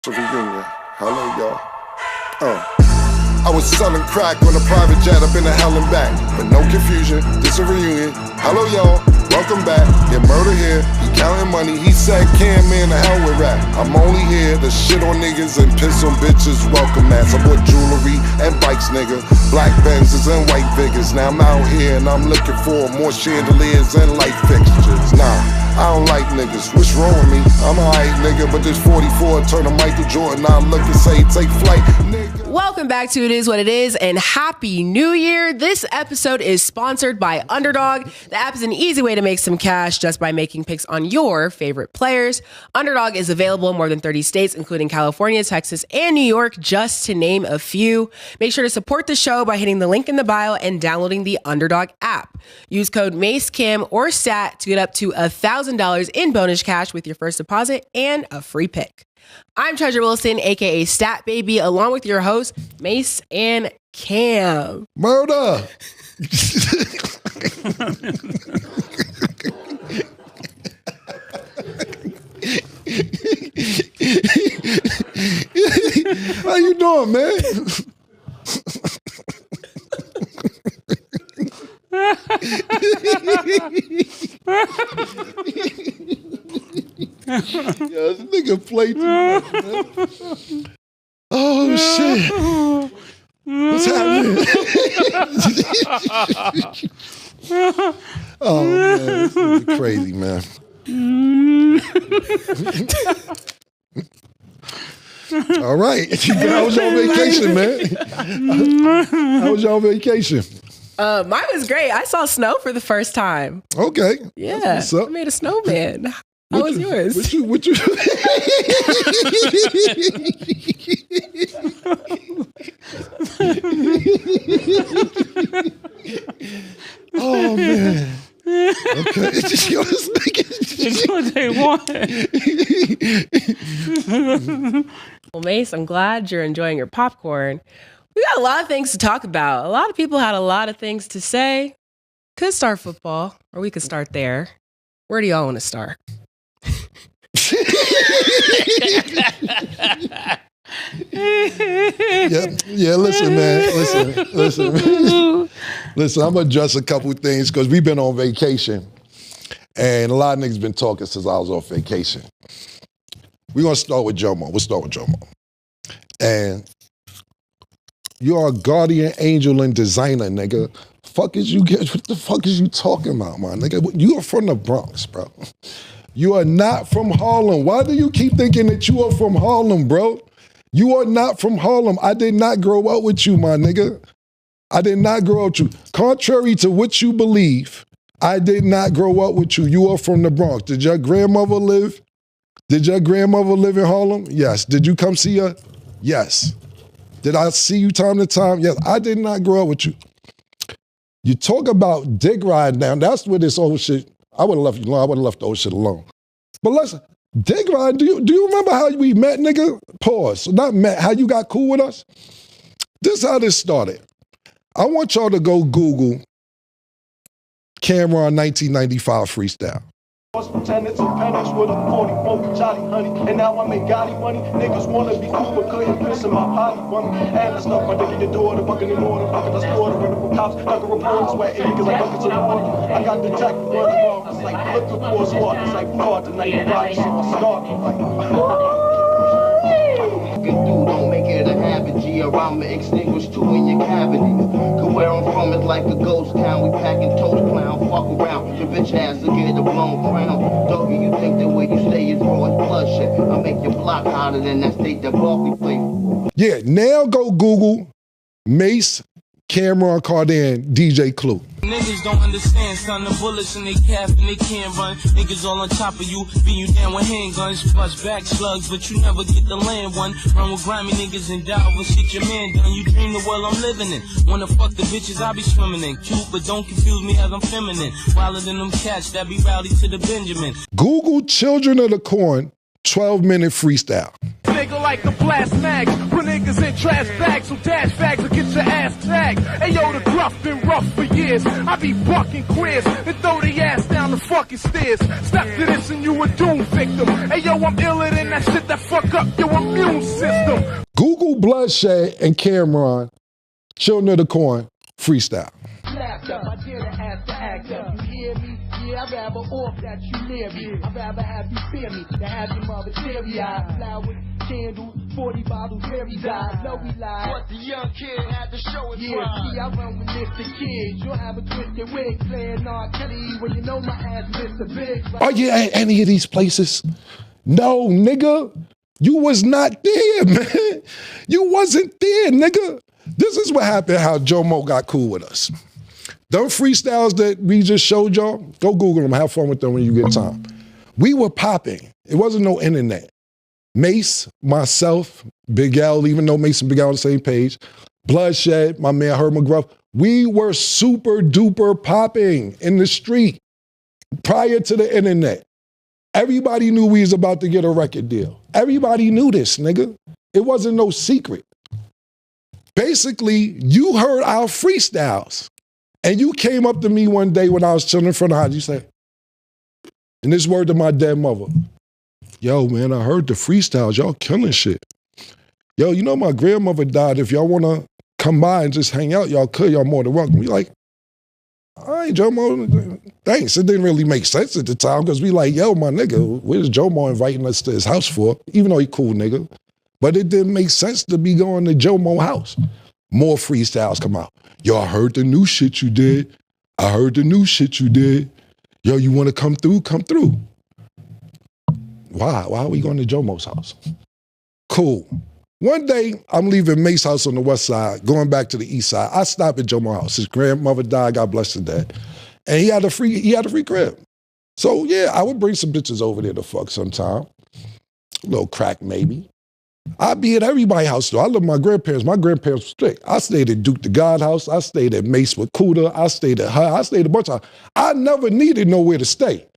Reunion. Hello, y'all. I was selling crack on a private jet up in the hell and back. But no confusion, this a reunion. Hello, y'all. Welcome back. Get murder here. He counting money. He said, "Can man, the hell with rap." I'm only here to shit on niggas and piss on bitches. Welcome, ass. I bought jewelry and bikes, nigga. Black Benzes and white Vickers. Now I'm out here and I'm looking for more chandeliers and light fixtures. Nah. I don't like niggas, what's wrong with me? I'm alright, nigga, but this 44 turn to Michael Jordan. Now I'm looking, say, take flight, nigga. Welcome back to It Is What It Is, and Happy New Year. This episode is sponsored by Underdog. The app is an easy way to make some cash just by making picks on your favorite players. Underdog is available in more than 30 states, including California, Texas, and New York, just to name a few. Make sure to support the show by hitting the link in the bio and downloading the Underdog app. Use code MACE, CAM, or STAT to get up to $1,000 in bonus cash with your first deposit and a free pick. I'm Treasure Wilson, aka Stat Baby, along with your hosts, Mace and Cam. Murder! How you doing, man? Yo, this nigga play too much, man. Oh, shit. What's happening? Oh, man. This is crazy, man. All right. How was your vacation, man? How was your vacation? Mine was great. I saw snow for the first time. Okay. Yeah. What's up? I made a snowman. How was yours? What you? Oh, man. Okay. Yo, this nigga. It's what they want. Well, Mace, I'm glad you're enjoying your popcorn. We got a lot of things to talk about. A lot of people had a lot of things to say. Could start football, or we could start there. Where do y'all want to start? Yeah, listen, man. Listen, I'm going to address a couple things because we've been on vacation. And a lot of niggas been talking since I was on vacation. We're going to start with Jomo. We'll start with Jomo. And you are a guardian angel and designer, nigga. What the fuck is you talking about, my nigga? You are from the Bronx, bro. You are not from Harlem. Why do you keep thinking that you are from Harlem, bro? You are not from Harlem. I did not grow up with you, my nigga. I did not grow up with you. Contrary to what you believe, I did not grow up with you. You are from the Bronx. Did your grandmother live in Harlem? Yes. Did you come see her? Yes. Did I see you time to time? Yes. I did not grow up with you. You talk about dick riding down. That's where this old shit, I would have left you alone. I would have left the old shit alone. But listen, dick riding, do you remember how we met, nigga? Pause. Not met, how you got cool with us? This is how this started. I want y'all to go Google Cameron 1995 freestyle. Tenants and pennies with a 44 Jolly honey. And now I make golly money. Niggas wanna be cool but couldn't piss in my potty bummy. And I snuck my dick in the door, the bucket in order, bucket the store, the rental cops, like a report, sweating niggas like buckets of water. I got the jack for running off. It's like looking for a spot. It's like fraud tonight, the body shit was starting. Don't make it a habit, G, or I'ma extinguish two in your cavity. Cause where I'm from is like a ghost town. We packing toast clown, fuck around. Your bitch ass to get a blown crown. Doggy, you think that where you stay is raw as bloodshed. I make your block hotter than that state that Barkley played. Yeah, now go Google Mace, Cameron Cardan, DJ Clue. Niggas don't understand, son. The bullets in they calf and they can't run. Niggas all on top of you, beat you down with handguns. Bust back slugs, but you never get the land one. Run with grimy niggas and die with shit your man done. You dream the world I'm living in. Wanna fuck the bitches I be swimming in. Cute, but don't confuse me as I'm feminine. Wilder than them cats that be rowdy to the Benjamin. Google Children of the Corn 12-minute freestyle. Nigga like a blast mag. Put niggas in trash bags, so dash bags will get your ass tagged. Hey yo, the gruff been rough for years. I be bucking queers and throw the ass down the fucking stairs. Step to this and you a doom victim. Hey yo, I'm iller than that shit that fuck up your immune system. Google Bloodshed and Cameron, Children of the Corn, freestyle. I dare to ask to act up. You hear me? Yeah, I'd rather off that you near me. I'd rather have you fear me than have your mother teary-eyed. Flowers, candles, 40 bottles, Mary died. No, we lied. But the young kid had to show his pride. Yeah, see, I run with Mr. Kids. You'll have a twisted wig playing R. Kelly when you know my ass Mr. Big. Are you at any of these places? No, nigga. You was not there, man. You wasn't there, nigga. This is what happened, how Jomo got cool with us. Them freestyles that we just showed y'all, go Google them, have fun with them when you get time. We were popping. It wasn't no internet. Mace, myself, Big L, even though Mace and Big L on the same page, Bloodshed, my man Herb McGruff, we were super duper popping in the street prior to the internet. Everybody knew we was about to get a record deal. Everybody knew this, nigga. It wasn't no secret. Basically, you heard our freestyles. And you came up to me one day when I was chilling in front of the house, you said, and this word to my dead mother, yo, man, I heard the freestyles, y'all killing shit. Yo, you know my grandmother died. If y'all want to come by and just hang out, y'all could, y'all more than welcome. We like, all right, Jomo, thanks. It didn't really make sense at the time because we like, yo, my nigga, where's Jomo inviting us to his house for? Even though he cool nigga. But it didn't make sense to be going to Jomo's house. More freestyles come out. Yo, I heard the new shit you did. I heard the new shit you did. Yo, you want to come through? Come through. Why? Why are we going to Jomo's house? Cool. One day, I'm leaving Mace's house on the west side, going back to the east side. I stop at Jomo's house. His grandmother died, God bless her dad. And he had a free crib. So yeah, I would bring some bitches over there to fuck sometime. A little crack maybe. I'd be at everybody's house, though. I love my grandparents. My grandparents were strict. I stayed at Duke the God house. I stayed at Mace with Cuda. I stayed at her. I stayed a bunch of times. I never needed nowhere to stay.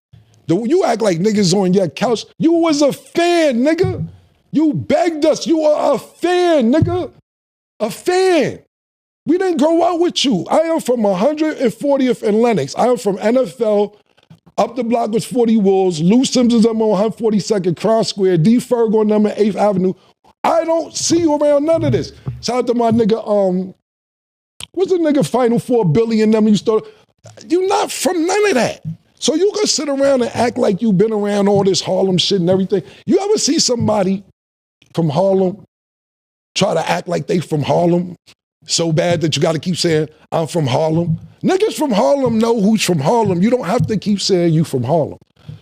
You act like niggas on your couch. You was a fan, nigga. You begged us. You are a fan, nigga. A fan. We didn't grow up with you. I am from 140th and Lenox. I am from NFL. Up the block was 40 Wolves. Lou Simpsons, I'm on 142nd Cross Square. D. Ferg on number 8th Avenue. I don't see you around none of this. Shout out to my nigga, what's the nigga Final 4 billion them you started? You're not from none of that. So you can sit around and act like you've been around all this Harlem shit and everything. You ever see somebody from Harlem try to act like they from Harlem so bad that you got to keep saying, I'm from Harlem? Niggas from Harlem know who's from Harlem. You don't have to keep saying you from Harlem.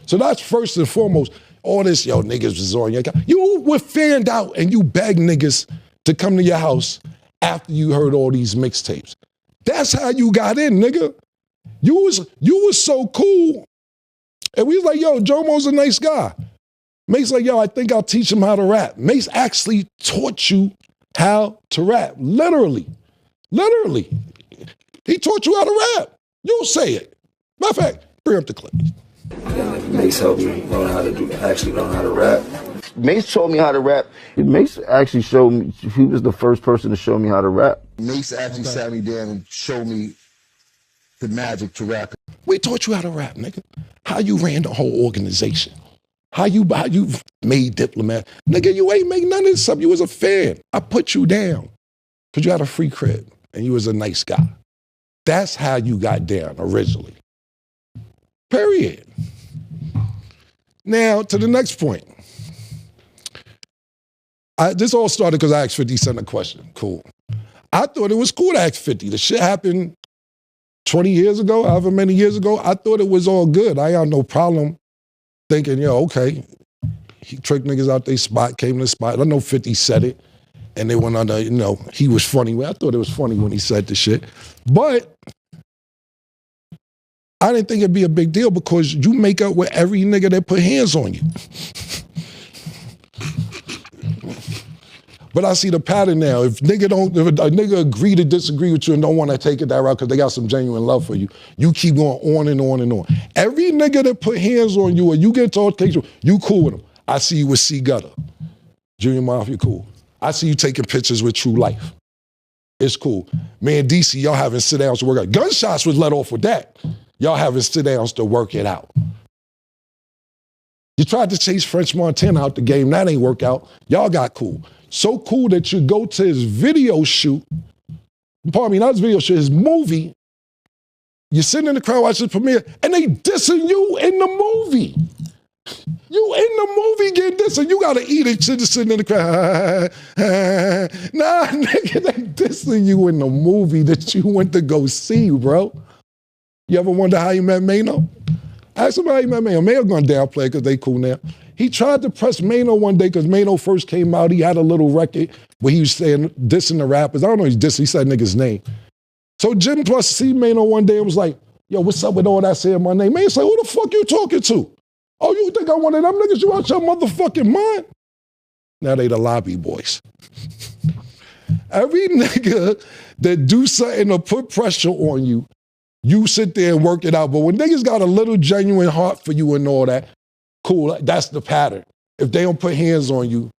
So that's first and foremost. All this, yo, niggas was on your couch. You were fanned out and you begged niggas to come to your house after you heard all these mixtapes. That's how you got in, nigga. You was so cool. And we was like, yo, Jomo's a nice guy. Mace like, yo, I think I'll teach him how to rap. Mace actually taught you how to rap. Literally. Literally. He taught you how to rap. You'll say it. Matter of fact, bring up the clip. And Mace helped me learn how to rap. Mace taught me how to rap. Mace actually showed me, he was the first person to show me how to rap. Mace actually sat me down and showed me the magic to rap. We taught you how to rap, nigga. How you ran the whole organization. How you made Diplomat. Nigga, you ain't make none of this stuff. You was a fan. I put you down because you had a free crib and you was a nice guy. That's how you got down originally. Period. Now, to the next point. This all started because I asked 50 Cent a question. Cool. I thought it was cool to ask 50. The shit happened 20 years ago, however many years ago. I thought it was all good. I had no problem thinking, yo, okay. He tricked niggas out their spot, came to the spot. I know 50 said it. And they went under, he was funny. I thought it was funny when he said the shit. But I didn't think it'd be a big deal because you make up with every nigga that put hands on you. But I see the pattern now. If a nigga agree to disagree with you and don't want to take it that route because they got some genuine love for you, you keep going on and on and on. Every nigga that put hands on you or you get to altercation, you cool with him. I see you with C Gutter. Junior Mafia, cool. I see you taking pictures with True Life. It's cool. Me and DC, y'all having sit-downs to work out. Gunshots was let off with that. Y'all having sit-downs to work it out. You tried to chase French Montana out the game. That ain't work out. Y'all got cool. So cool that you go to his video shoot. Pardon me, not his video shoot, his movie. You're sitting in the crowd watching the premiere, and they dissing you in the movie. You in the movie getting dissed, and you gotta eat it, just sitting in the crowd. Nah, nigga, they dissing you in the movie that you went to go see, bro. You ever wonder how you met Mano? Ask him how he met Mano. Mano gonna downplay because they cool now. He tried to press Mano one day because Mano first came out. He had a little record where he was saying, dissing the rappers. I don't know he's dissing, he said nigga's name. So Jim Plus see Mano one day and was like, yo, what's up with all that saying my name? Mano said, who the fuck you talking to? Oh, you think I'm one of them niggas? You out your motherfucking mind? Now they the lobby boys. Every nigga that do something to put pressure on you, you sit there and work it out. But when niggas got a little genuine heart for you and all that, cool, that's the pattern. If they don't put hands on you,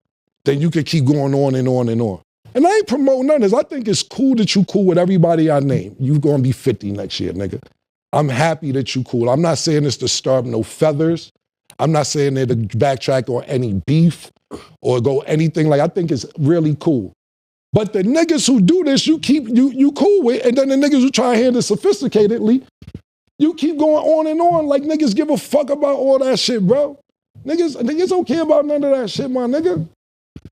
then you can keep going on and on and on. And I ain't promoting none of this. I think it's cool that you cool with everybody I name. You gonna be 50 next year, nigga. I'm happy that you cool. I'm not saying this to starve no feathers. I'm not saying that to backtrack on any beef or go anything like. I think it's really cool. But the niggas who do this, you cool with, and then the niggas who try to handle it sophisticatedly, you keep going on and on like niggas give a fuck about all that shit, bro. Niggas don't care about none of that shit, my nigga.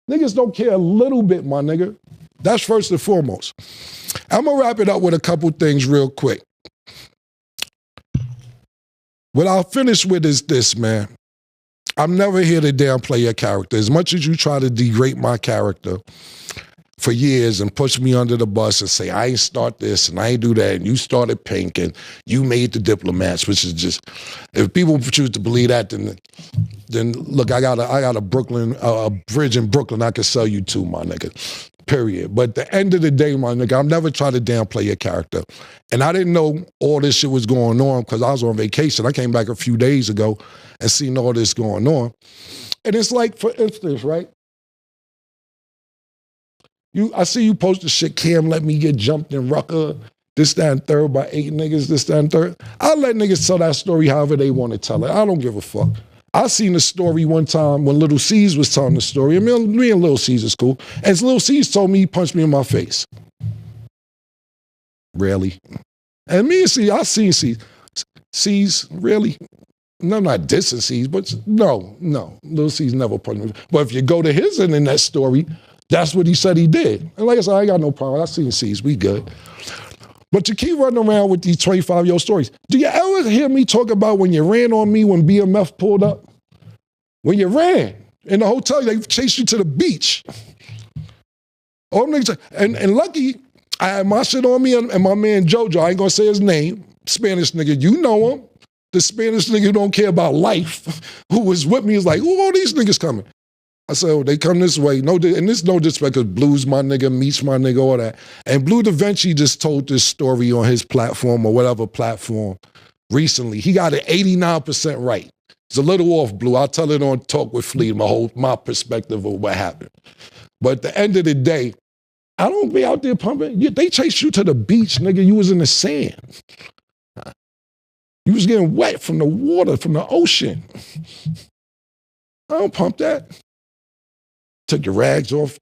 Niggas don't care a little bit, my nigga. That's first and foremost. I'm gonna wrap it up with a couple things real quick. What I'll finish with is this, man. I'm never here to downplay your character. As much as you try to degrade my character for years and push me under the bus and say, I ain't start this and I ain't do that, and you started Pink and you made the Diplomats, which is just, if people choose to believe that, then look, I got a bridge in Brooklyn I can sell you to, my nigga. Period. But at the end of the day, my nigga, I'm never trying to downplay your character. And I didn't know all this shit was going on because I was on vacation. I came back a few days ago and seen all this going on. And it's like, for instance, right? I see you post the shit, Cam let me get jumped in Rucker, this, that, and third by 8 niggas, this, that, and third. I'll let niggas tell that story however they want to tell it. I don't give a fuck. I seen the story one time when Little C's was telling the story. I mean, me and Little C's is cool. And Little C's told me he punched me in my face. Really? And me and C's, I seen C's. C's, really? No, I'm not dissing C's, but no. Little C's never punched me. But if you go to his end in that story, that's what he said he did. And like I said, I ain't got no problem. I seen C's, we good. But you keep running around with these 25-year-old stories. Do you ever hear me talk about when you ran on me when BMF pulled up? When you ran in the hotel, they chased you to the beach. Oh, and lucky, I had my shit on me and my man JoJo, I ain't gonna say his name, Spanish nigga, you know him. The Spanish nigga who don't care about life, who was with me, is like, who all these niggas coming? I said, oh, they come this way. No, and this no disrespect, because Blue's my nigga, Meat's my nigga, all that. And Blue Da Vinci just told this story on his platform or whatever platform recently. He got it 89% right. It's a little off, Blue. I'll tell it on Talk with Flea, my perspective of what happened. But at the end of the day, I don't be out there pumping. They chased you to the beach, nigga. You was in the sand. You was getting wet from the water, from the ocean. I don't pump that. Took your rags off.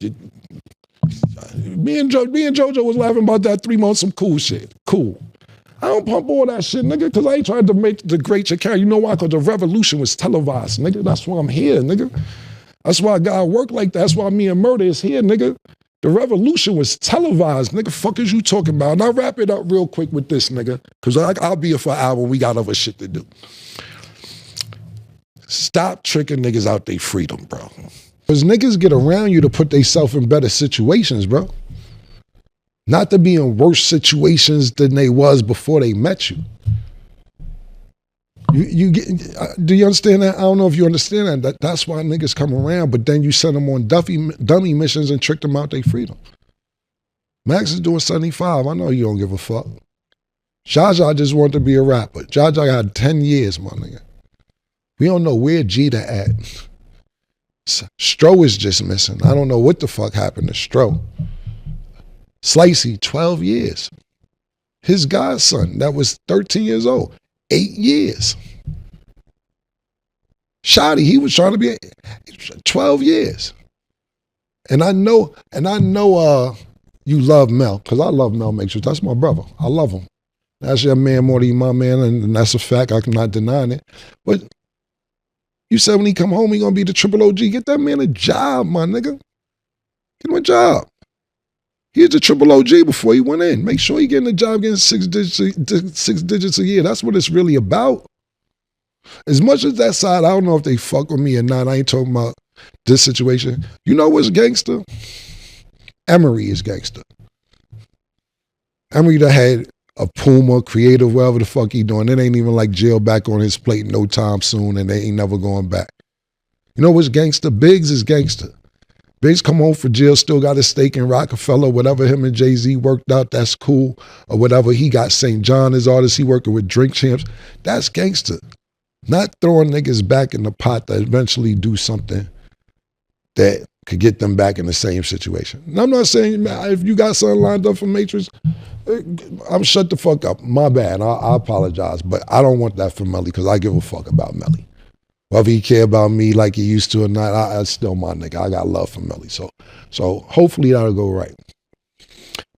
Me and JoJo was laughing about that 3 months, some cool shit. Cool. I don't pump all that shit, nigga, because I ain't trying to make the great your character. You know why? Because the revolution was televised, nigga. That's why I'm here, nigga. That's why I gotta work like that. That's why me and Murder is here, nigga. The revolution was televised, nigga. Fuck is you talking about? And I'll wrap it up real quick with this, nigga, because I'll be here for an hour. We got other shit to do. Stop tricking niggas out their freedom, bro. Because niggas get around you to put themselves in better situations, bro. Not to be in worse situations than they was before they met you. You get? Do you understand that? I don't know if you understand that. That's why niggas come around, but then you send them on dummy missions and trick them out their freedom. Max is doing 75. I know you don't give a fuck. Jaja just wanted to be a rapper. Jaja had 10 years, my nigga. We don't know where Jeter at. Stroh is just missing. I don't know what the fuck happened to Stroh. Slicey, 12 years. His godson, that was 13 years old, 8 years. Shotty, he was trying to be 12 years. And I know you love Mel, because I love Mel Matrix. That's my brother. I love him. That's your man more than my man, and that's a fact. I'm not denying it. But you said when he come home, he gonna be the triple OG. Get that man a job, my nigga. Get him a job. He was the triple OG before he went in. Make sure he getting a job getting six digits a year. That's what it's really about. As much as that side, I don't know if they fuck with me or not. I ain't talking about this situation. You know what's gangster? Emery is gangster. Emery that had a Puma, creative, whatever the fuck he doing. It ain't even like jail back on his plate no time soon, and they ain't never going back. You know what's gangster? Biggs is gangster. Biggs come home for jail, still got a stake in Rockefeller, whatever him and Jay-Z worked out, that's cool. Or whatever, he got St. John as artist, he working with Drink Champs. That's gangster. Not throwing niggas back in the pot that eventually do something that could get them back in the same situation. And I'm not saying, man, if you got something lined up for Matrix, I'm shut the fuck up. My bad. I apologize. But I don't want that for Melly because I give a fuck about Melly. Whether he care about me like he used to or not, I still my nigga. I got love for Melly. So hopefully that'll go right.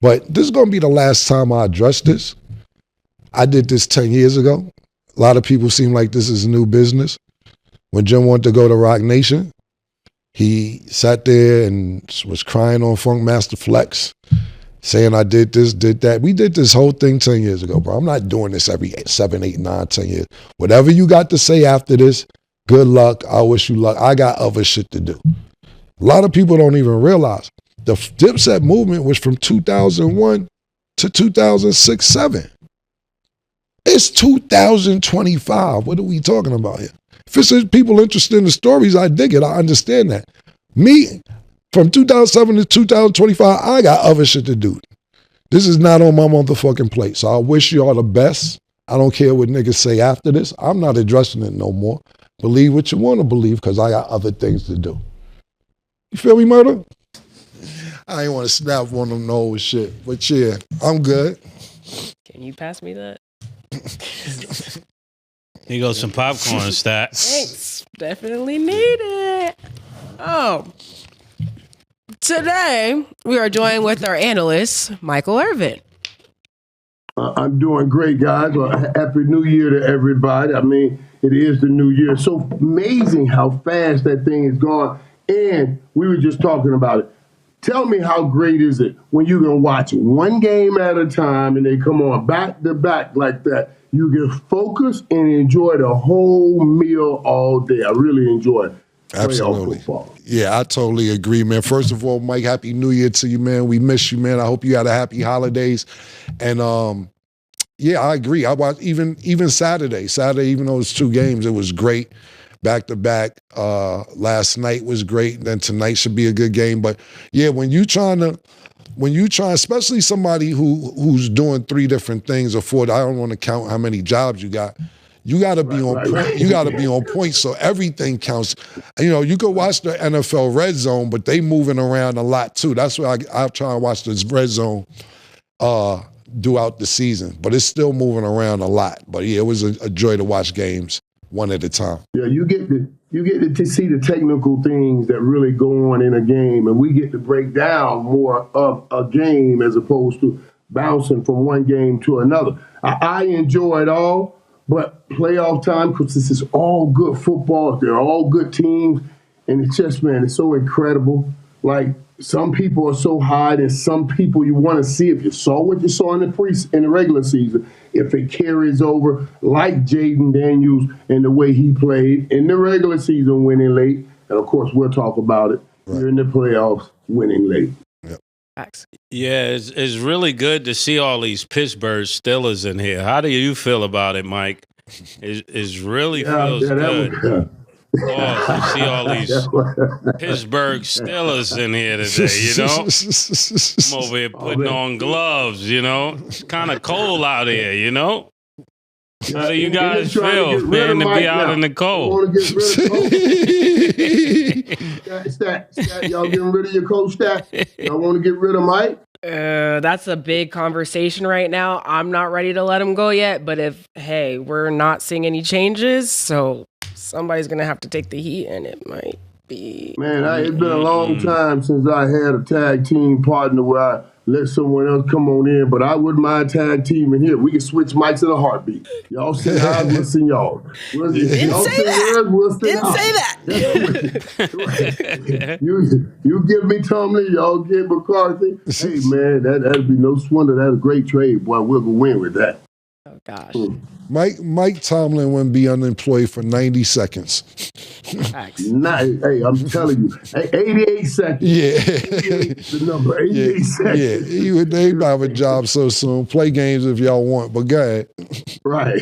But this is going to be the last time I address this. I did this 10 years ago. A lot of people seem like this is new business. When Jim wanted to go to Rock Nation, he sat there and was crying on Funk Master Flex, saying I did this, did that. We did this whole thing 10 years ago, bro. I'm not doing this every 7, 8, 9, 10 years. Whatever you got to say after this, good luck. I wish you luck. I got other shit to do. A lot of people don't even realize the Dipset movement was from 2001 to 2006, 7. It's 2025. What are we talking about here? If it's people interested in the stories, I dig it. I understand that. Me, from 2007 to 2025, I got other shit to do. This is not on my motherfucking plate. So I wish y'all the best. I don't care what niggas say after this. I'm not addressing it no more. Believe what you want to believe because I got other things to do. You feel me, Murder? I ain't want to snap one of them old shit. But yeah, I'm good. Can you pass me that? Here goes some popcorn, Stat. Thanks. Definitely need it. Oh. Today, we are joined with our analyst, Michael Irvin. I'm doing great, guys. Happy New Year to everybody. I mean, it is the new year. It's so amazing how fast that thing is gone. And we were just talking about it. Tell me how great is it when you can watch one game at a time and they come on back to back like that. You can focus and enjoy the whole meal all day. I really enjoy it. Absolutely. Yeah, I totally agree, man. First of all, Mike, Happy New Year to you, man. We miss you, man. I hope you had a happy holidays. And yeah, I agree. I watched even Saturday, even though it's 2 games, it was great. Back to back. Last night was great. Then tonight should be a good game. But yeah, when you try, especially somebody who's doing 3 different things or 4, I don't want to count how many jobs you got. You got to be on point. Right. You got to be on point, so everything counts. You know, you could watch the NFL Red Zone, but they moving around a lot too. That's why I try and watch this Red Zone throughout the season, but it's still moving around a lot. But yeah, it was a joy to watch games one at a time. Yeah, you get to see the technical things that really go on in a game, and we get to break down more of a game as opposed to bouncing from one game to another. I enjoy it all. But playoff time, because this is all good football, they're all good teams, and it's just, man, it's so incredible. Like, some people are so high, and some people you want to see, if you saw what you saw in the regular season, if it carries over, like Jaden Daniels and the way he played in the regular season, winning late, and of course we'll talk about it here in the playoffs, winning late. Yeah, it's really good to see all these Pittsburgh Steelers in here. How do you feel about it, Mike? It really feels good. To see all these Pittsburgh Steelers in here today, you know? I'm over here putting on gloves, you know? It's kind of cold out here, you know? How do you guys feel, man, to be out in the cold? Want to get rid of Coach? Stat, y'all getting rid of your coach, Stat? Y'all want to get rid of Mike? That's a big conversation right now. I'm not ready to let him go yet, but we're not seeing any changes, so somebody's going to have to take the heat, and it might be... Man, it's been a long time since I had a tag team partner where I let someone else come on in, but I wouldn't mind tag teaming here. We can switch mics in a heartbeat. Y'all send ours, we'll send y'all. Didn't say that. You give me Tomlin, y'all get McCarthy. Hey, man, that'd be no wonder. That's a great trade. Boy, we'll go win with that. Oh, gosh. Mike Tomlin wouldn't be unemployed for 90 seconds. Hey, I'm telling you, 88 seconds. Yeah. The number, 88 seconds. Yeah, they'd have a job so soon. Play games if y'all want, but go ahead. Right.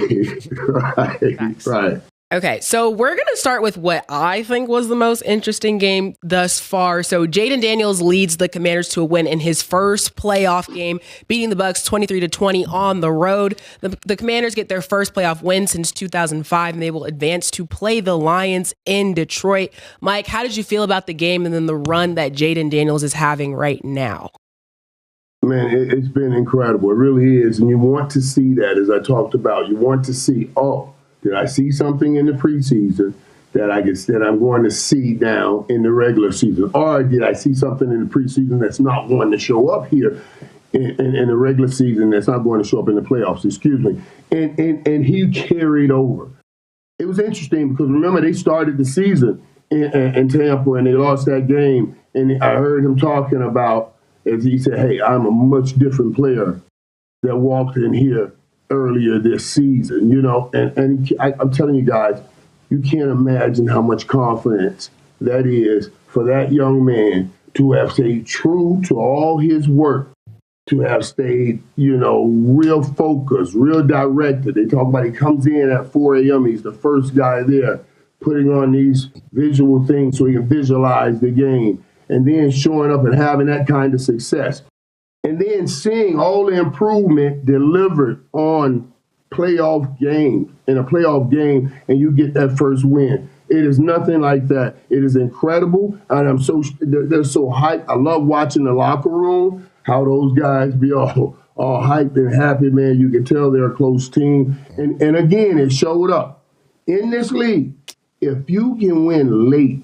Okay, so we're going to start with what I think was the most interesting game thus far. So Jaden Daniels leads the Commanders to a win in his first playoff game, beating the Bucs 23-20 on the road. The Commanders get their first playoff win since 2005, and they will advance to play the Lions in Detroit. Mike, how did you feel about the game and then the run that Jaden Daniels is having right now? Man, it's been incredible. It really is. And you want to see that, as I talked about. You want to see, did I see something in the preseason that I'm going to see now in the regular season? Or did I see something in the preseason that's not going to show up here in the regular season that's not going to show up in the playoffs? Excuse me. And he carried over. It was interesting because, remember, they started the season in Tampa and they lost that game. And I heard him talking about, as he said, hey, I'm a much different player that walked in here earlier this season, and I'm telling you guys, you can't imagine how much confidence that is for that young man to have stayed true to all his work, to have stayed, real focused, real directed. They talk about he comes in at 4 a.m. He's the first guy there, putting on these visual things so he can visualize the game, and then showing up and having that kind of success. And then seeing all the improvement delivered on playoff games, in a playoff game, and you get that first win. It is nothing like that. It is incredible, and they're so hyped. I love watching the locker room, how those guys be all hyped and happy, man. You can tell they're a close team. And again, it showed up. In this league, if you can win late,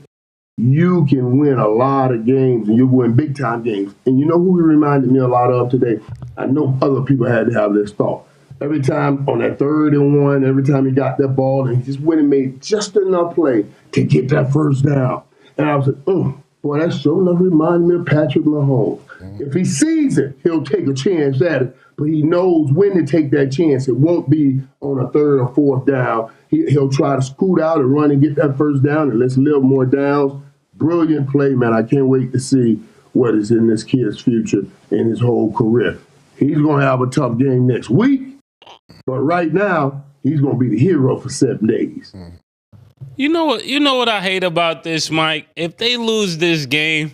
you can win a lot of games, and you win big-time games. And you know who he reminded me a lot of today? I know other people had to have this thought. Every time on that 3rd and 1, every time he got that ball, and he just went and made just enough play to get that first down. And I was like, boy, that sure enough reminded me of Patrick Mahomes. If he sees it, he'll take a chance at it, but he knows when to take that chance. It won't be on a 3rd or 4th down. He'll try to scoot out and run and get that first down, and let's live more downs. Brilliant play, man. I can't wait to see what is in this kid's future in his whole career. He's going to have a tough game next week, but right now, he's going to be the hero for 7 days. You know what I hate about this, Mike? If they lose this game,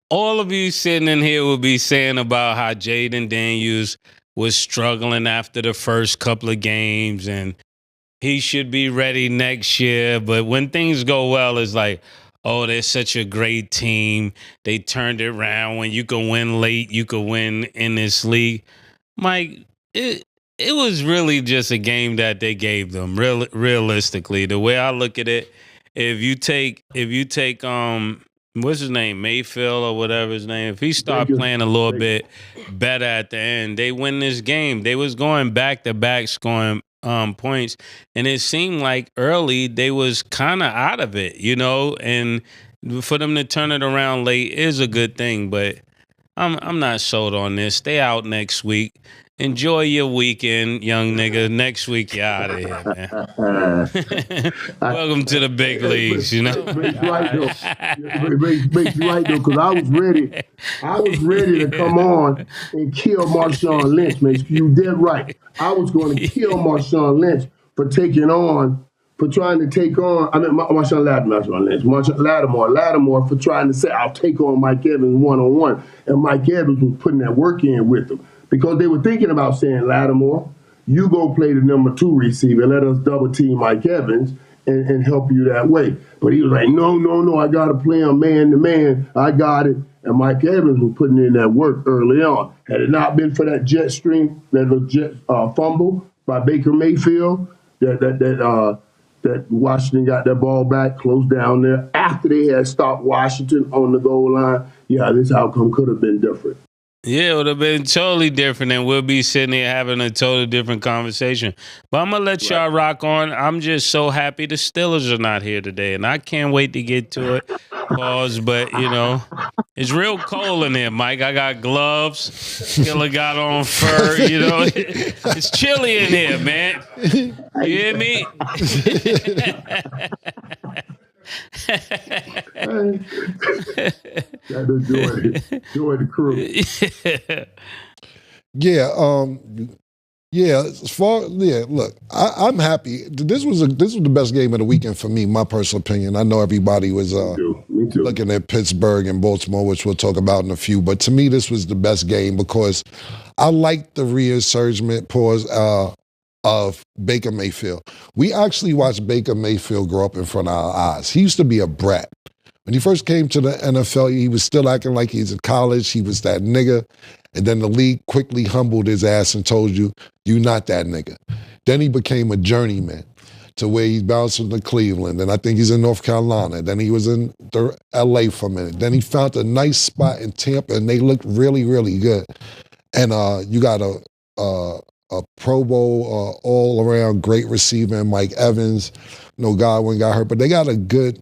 all of you sitting in here will be saying about how Jaden Daniels was struggling after the first couple of games and he should be ready next year. But when things go well, it's like, oh, they're such a great team. They turned it around. When you can win late, you can win in this league. Mike, it was really just a game that they gave them. Realistically, the way I look at it, if you take what's his name, Mayfield or whatever his name, if he start playing a little bit better at the end, they win this game. They was going back to back scoring points, and it seemed like early they was kind of out of it, and for them to turn it around late is a good thing, but I'm not sold on this. Stay out next week. Enjoy your weekend, young nigga. Next week, you're out of here, man. Welcome to the big leagues, Makes you right, though, because I was ready. I was ready to come on and kill Marshawn Lynch, man. You did right. I was going to kill Marshawn Lynch for trying to take on, Lattimore for trying to say, I'll take on Mike Evans one-on-one. And Mike Evans was putting that work in with him. Because they were thinking about saying Lattimore. You go play the number 2 receiver. Let us double team Mike Evans and help you that way. But he was like, no, I got to play him man to man. I got it. And Mike Evans was putting in that work early on. Had it not been for that jet stream, that jet fumble by Baker Mayfield, that Washington got that ball back, close down there, after they had stopped Washington on the goal line, this outcome could have been different. Yeah, it would have been totally different, and we'll be sitting here having a totally different conversation. But I'm going to let y'all rock on. I'm just so happy the Steelers are not here today, and I can't wait to get to it. Pause, but, it's real cold in there, Mike. I got gloves. Killer got on fur, It's chilly in here, man. You hear me? Enjoy the crew. Look, I'm happy. This was the best game of the weekend for me, my personal opinion. I know everybody was Me too. looking at Pittsburgh and Baltimore, which we'll talk about in a few. But to me, this was the best game because I liked the resurgence of Baker Mayfield. We actually watched Baker Mayfield grow up in front of our eyes. He used to be a brat. When he first came to the NFL, he was still acting like he's in college. He was that nigga. And then the league quickly humbled his ass and told you, you're not that nigga. Then he became a journeyman to where he's bouncing to Cleveland. And I think he's in North Carolina. Then he was in LA for a minute. Then he found a nice spot in Tampa, and they looked really, really good. And you got a Pro Bowl, all-around great receiver in Mike Evans. No Godwin got hurt, but they got a good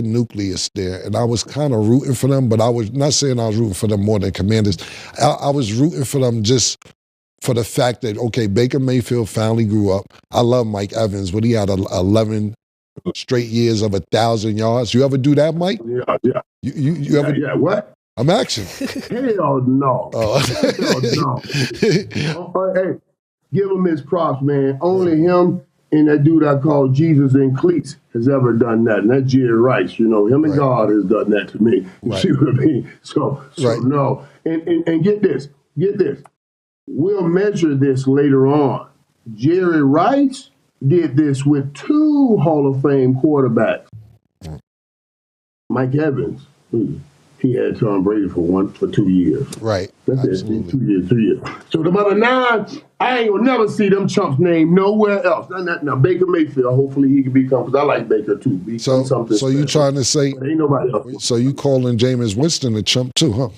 nucleus there. And I was kind of rooting for them, but I was not saying I was rooting for them more than Commanders. I was rooting for them just for the fact that, okay, Baker Mayfield finally grew up. I love Mike Evans, but he had 11 straight years of 1,000 yards. You ever do that, Mike? Yeah. You ever? Yeah, what? I'm asking. Hell no. Hell no. Hey, give him his props, man. Only him and that dude I call Jesus in cleats has ever done that. And that's Jerry Rice, him and God has done that to me. You see what I mean? So no. And get this. We'll measure this later on. Jerry Rice did this with 2 Hall of Fame quarterbacks. Mike Evans, he had Tom Brady for 2 years. Right. That's absolutely. it. 2 years. So the other 9, I ain't gonna never see them chumps named nowhere else. Now Baker Mayfield, hopefully he can become, because I like Baker too. So you trying to say? But ain't nobody else. So you calling Jameis Winston a chump too, huh?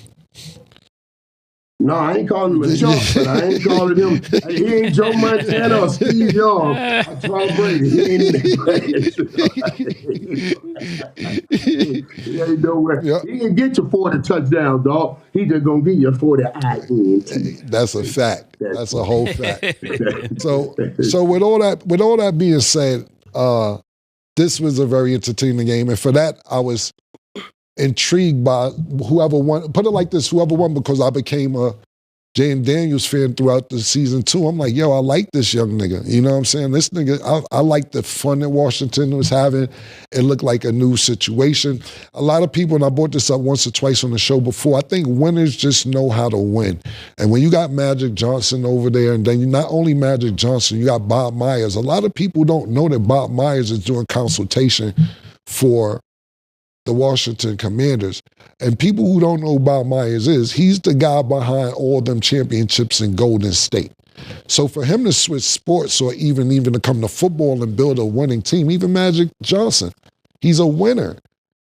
No, I ain't calling him a chump, but I ain't calling him. He ain't Joe Montana or Steve Young or Tom Brady. He ain't nowhere. He can get you 40 touchdowns, dog. He just gonna give you 40 INT. That's a fact. That's a whole fact. So with all that being said, this was a very entertaining game, and for that I was intrigued by whoever won. Put it like this, whoever won, because I became a Jaden Daniels fan throughout the season too. I'm like, yo, I like this young nigga. You know what I'm saying? This nigga, I like the fun that Washington was having. It looked like a new situation. A lot of people, and I brought this up once or twice on the show before, I think winners just know how to win. And when you got Magic Johnson over there, and then you not only Magic Johnson, you got Bob Myers. A lot of people don't know that Bob Myers is doing consultation for the Washington Commanders. And people who don't know who Bob Myers is, he's the guy behind all them championships in Golden State. So for him to switch sports or even to come to football and build a winning team, even Magic Johnson, he's a winner.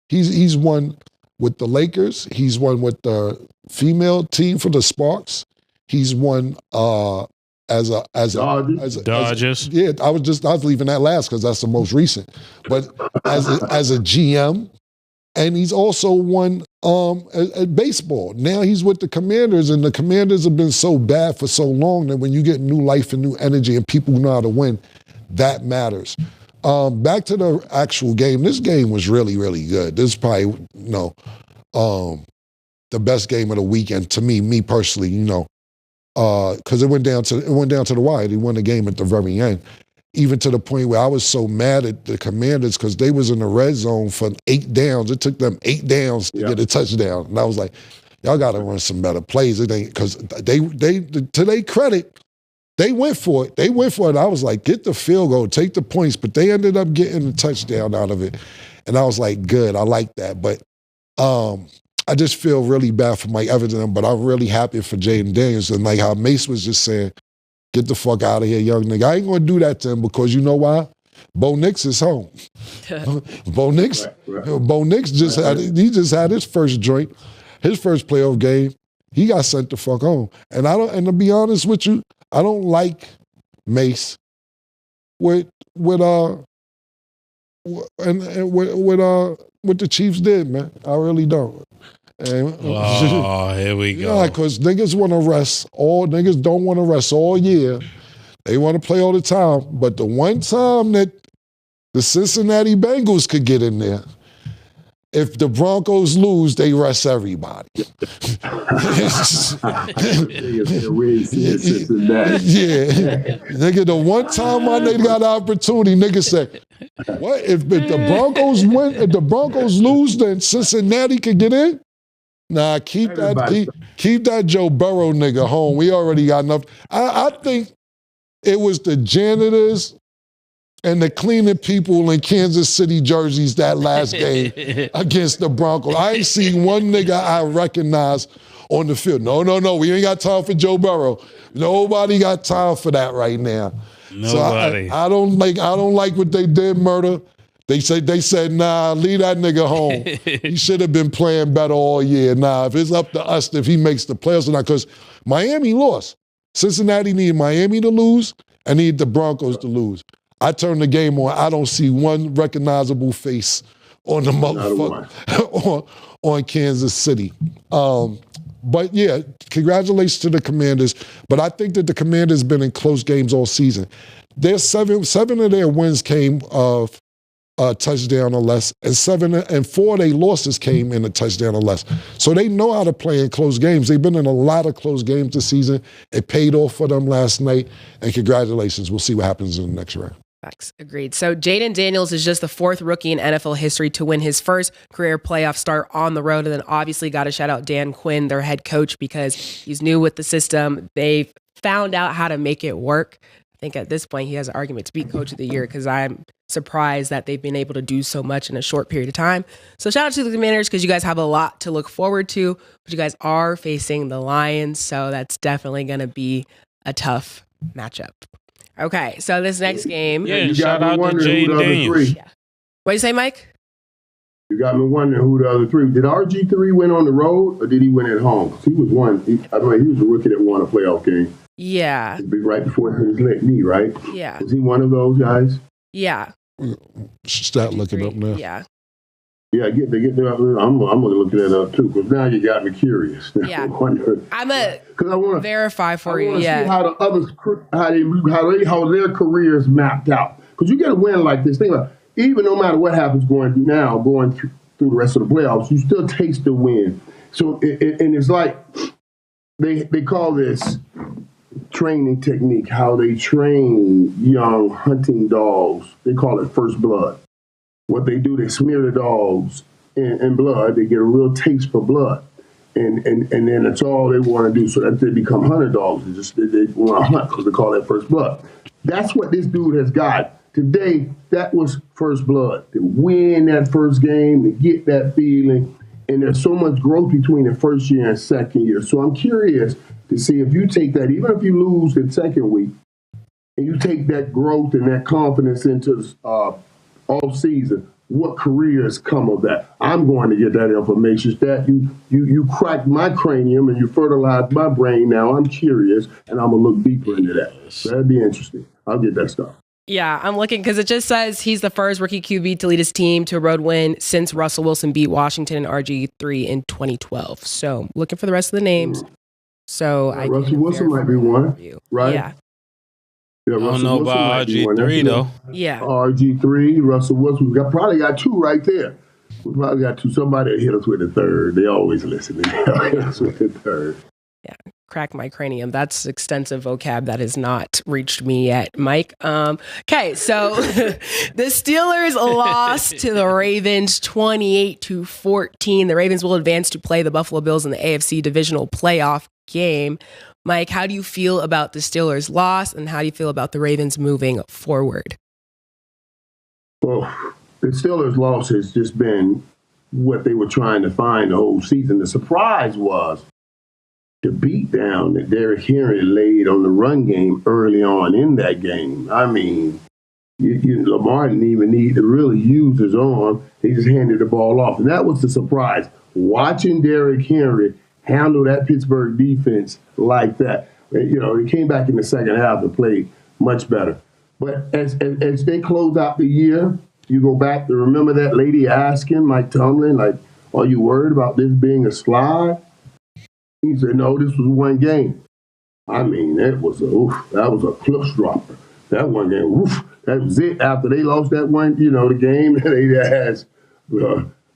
He's won with the Lakers. He's won with the female team for the Sparks. He's won as a Dodgers. I was leaving that last because that's the most recent. But as a GM. And he's also won at baseball. Now he's with the Commanders, and the Commanders have been so bad for so long that when you get new life and new energy and people who know how to win, that matters. Back to the actual game. This game was really, really good. This is probably, the best game of the weekend to me personally, because it went down to the wire. He won the game at the very end. Even to the point where I was so mad at the Commanders because they was in the red zone for 8 downs. It took them 8 downs to get a touchdown. And I was like, y'all got to run some better plays. It ain't, because they to their credit, They went for it. I was like, get the field goal, take the points, but they ended up getting a touchdown out of it. And I was like, good, I like that. But I just feel really bad for Mike Evans, but I'm really happy for Jaden Daniels. And like how Mace was just saying, get the fuck out of here, young nigga. I ain't gonna do that to him because you know why? Bo Nix is home. Bo Nix just had his first joint, his first playoff game. He got sent the fuck home. And to be honest with you, I don't like Mace with what the Chiefs did, man. I really don't. And, here we go. Yeah, because niggas want to rest. Niggas don't want to rest all year. They want to play all the time. But the one time that the Cincinnati Bengals could get in there, if the Broncos lose, they rest everybody. Yeah, nigga, the one time my nigga got an opportunity, nigga said, what? If the Broncos win, if the Broncos lose, then Cincinnati could get in? Nah, keep that Joe Burrow nigga home. We already got enough. I think it was the janitors and the cleaning people in Kansas City jerseys that last game against the Broncos. I ain't seen one nigga I recognize on the field. No, we ain't got time for Joe Burrow. Nobody got time for that right now. Nobody. So I don't like what they did, Murder. They said, nah, leave that nigga home. He should have been playing better all year. Nah, if it's up to us if he makes the playoffs or not, because Miami lost. Cincinnati needed Miami to lose and needed the Broncos to lose. I turned the game on. I don't see one recognizable face on the motherfucker on Kansas City. But yeah, congratulations to the Commanders. But I think that the Commanders been in close games all season. Their seven of their wins came of a touchdown or less, and 4 of their losses came in a touchdown or less. So they know how to play in close games. They've been in a lot of close games this season. It paid off for them last night, and congratulations. We'll see what happens in the next round. Facts. Agreed. So Jaden Daniels is just the 4th rookie in NFL history to win his first career playoff start on the road. And then obviously got to shout out Dan Quinn, their head coach, because he's new with the system. They've found out how to make it work. I think at this point he has an argument to be coach of the year because I'm surprised that they've been able to do so much in a short period of time. So shout out to the Commanders because you guys have a lot to look forward to, but you guys are facing the Lions. So that's definitely going to be a tough matchup. Okay, so this next game. Yeah, shout out to Jaden Daniels. Yeah. What do you say, Mike? You got me wondering who the other 3. Did RG3 win on the road or did he win at home? He was one. He was a rookie that won a playoff game. Yeah. Right before his knee, right? Yeah. Was he one of those guys? Yeah. Start looking up now. Yeah. Yeah, get there. I'm going to look that up too, because now you got me curious. Yeah. I'm going to verify for you. Yeah. See how the others, how their careers mapped out. Because you get a win like this. Think about it, even no matter what happens going through the rest of the playoffs, you still taste the win. So, and it's like they call this training technique, how they train young hunting dogs. They call it first blood. What they do, they smear the dogs in blood. They get a real taste for blood. And then that's all they want to do. So that they become hunter dogs. They want to hunt because they call that first blood. That's what this dude has got. Today, that was first blood. To win that first game, to get that feeling. And there's so much growth between the first year and second year. So I'm curious to see if you take that, even if you lose the second week, and you take that growth and that confidence into all season, what careers come of that? I'm going to get that information. That you cracked my cranium and you fertilized my brain. Now I'm curious and I'm gonna look deeper into that. So that'd be interesting. I'll get that stuff. Yeah, I'm looking because it just says he's the first rookie QB to lead his team to a road win since Russell Wilson beat Washington and RG3 in 2012. So looking for the rest of the names. So Russell Wilson might be one, right? Yeah. I don't know about RG3 though. Yeah. RG3, Russell Wilson. We probably got 2 right there. We probably got 2. Somebody hit us with the 3rd. They always listen. They hit us with the 3rd. Yeah. Crack my cranium. That's extensive vocab that has not reached me yet, Mike. Okay, so the Steelers lost to the Ravens 28-14. The Ravens will advance to play the Buffalo Bills in the AFC divisional playoff game. Mike, how do you feel about the Steelers' loss, and how do you feel about the Ravens moving forward? Well, the Steelers' loss has just been what they were trying to find the whole season. The surprise was the beatdown that Derrick Henry laid on the run game early on in that game. I mean, Lamar didn't even need to really use his arm. He just handed the ball off. And that was the surprise. Watching Derrick Henry handle that Pittsburgh defense like that. You know, he came back in the second half and played much better. But as they close out the year, you go back to remember that lady asking Mike Tomlin, like, are you worried about this being a slide? He said, no, this was one game. I mean, that was a cliff dropper. That one game, that was it. After they lost that one, the game that they asked,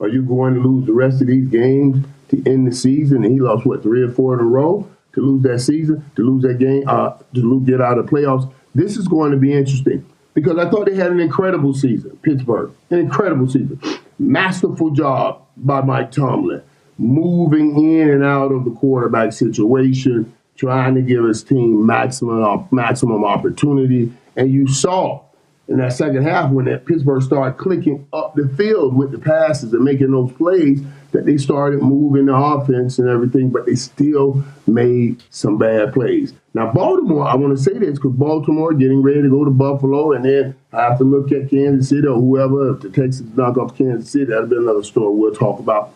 are you going to lose the rest of these games to end the season? And he lost, 3 or 4 in a row to lose that season, to lose that game, to get out of the playoffs. This is going to be interesting because I thought they had an incredible season, Pittsburgh, an incredible season. Masterful job by Mike Tomlin, moving in and out of the quarterback situation, trying to give his team maximum opportunity. And you saw in that second half when that Pittsburgh started clicking up the field with the passes and making those plays that they started moving the offense and everything, but they still made some bad plays. Now, Baltimore, I want to say this because Baltimore getting ready to go to Buffalo, and then I have to look at Kansas City or whoever. If the Texans knock off Kansas City, that'll be another story we'll talk about.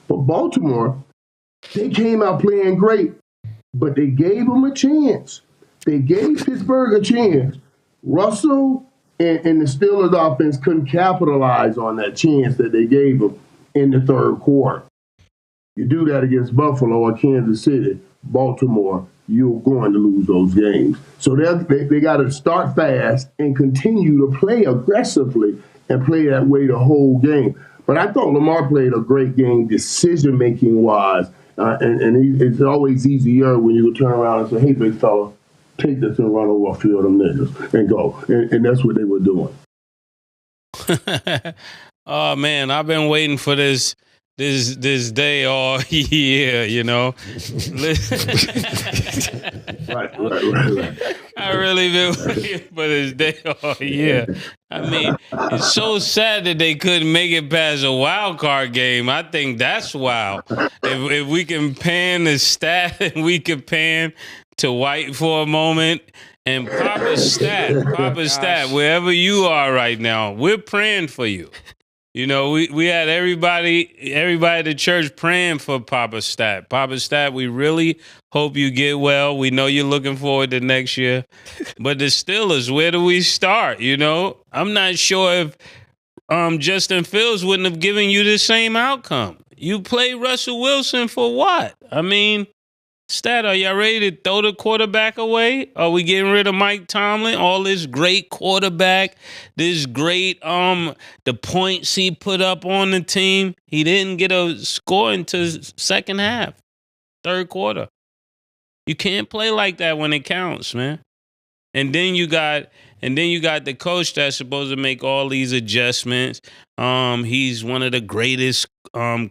But Baltimore, they came out playing great, but they gave them a chance. They gave Pittsburgh a chance. Russell and the Steelers offense couldn't capitalize on that chance that they gave them in the third quarter. You do that against Buffalo or Kansas City, Baltimore, you're going to lose those games. So they got to start fast and continue to play aggressively and play that way the whole game. But I thought Lamar played a great game decision-making wise. It's always easier when you turn around and say, hey, big fella, take this and run over a few of them niggas and go. And that's what they were doing. Oh, man, I've been waiting for this day all year, Right. I really been waiting for this day all year. I mean, it's so sad that they couldn't make it past a wild card game. I think that's wild. If we can pan the stat and we can pan to White for a moment and Papa Stat, wherever you are right now, we're praying for you. We had everybody at the church praying for Papa Stat. Papa Stat, we really hope you get well. We know you're looking forward to next year. But the Steelers, where do we start? I'm not sure if Justin Fields wouldn't have given you the same outcome. You play Russell Wilson for what? I mean, Stat, are y'all ready to throw the quarterback away? Are we getting rid of Mike Tomlin? All this great quarterback, this great the points he put up on the team. He didn't get a score until second half, third quarter. You can't play like that when it counts, man. And then you got the coach that's supposed to make all these adjustments. He's one of the greatest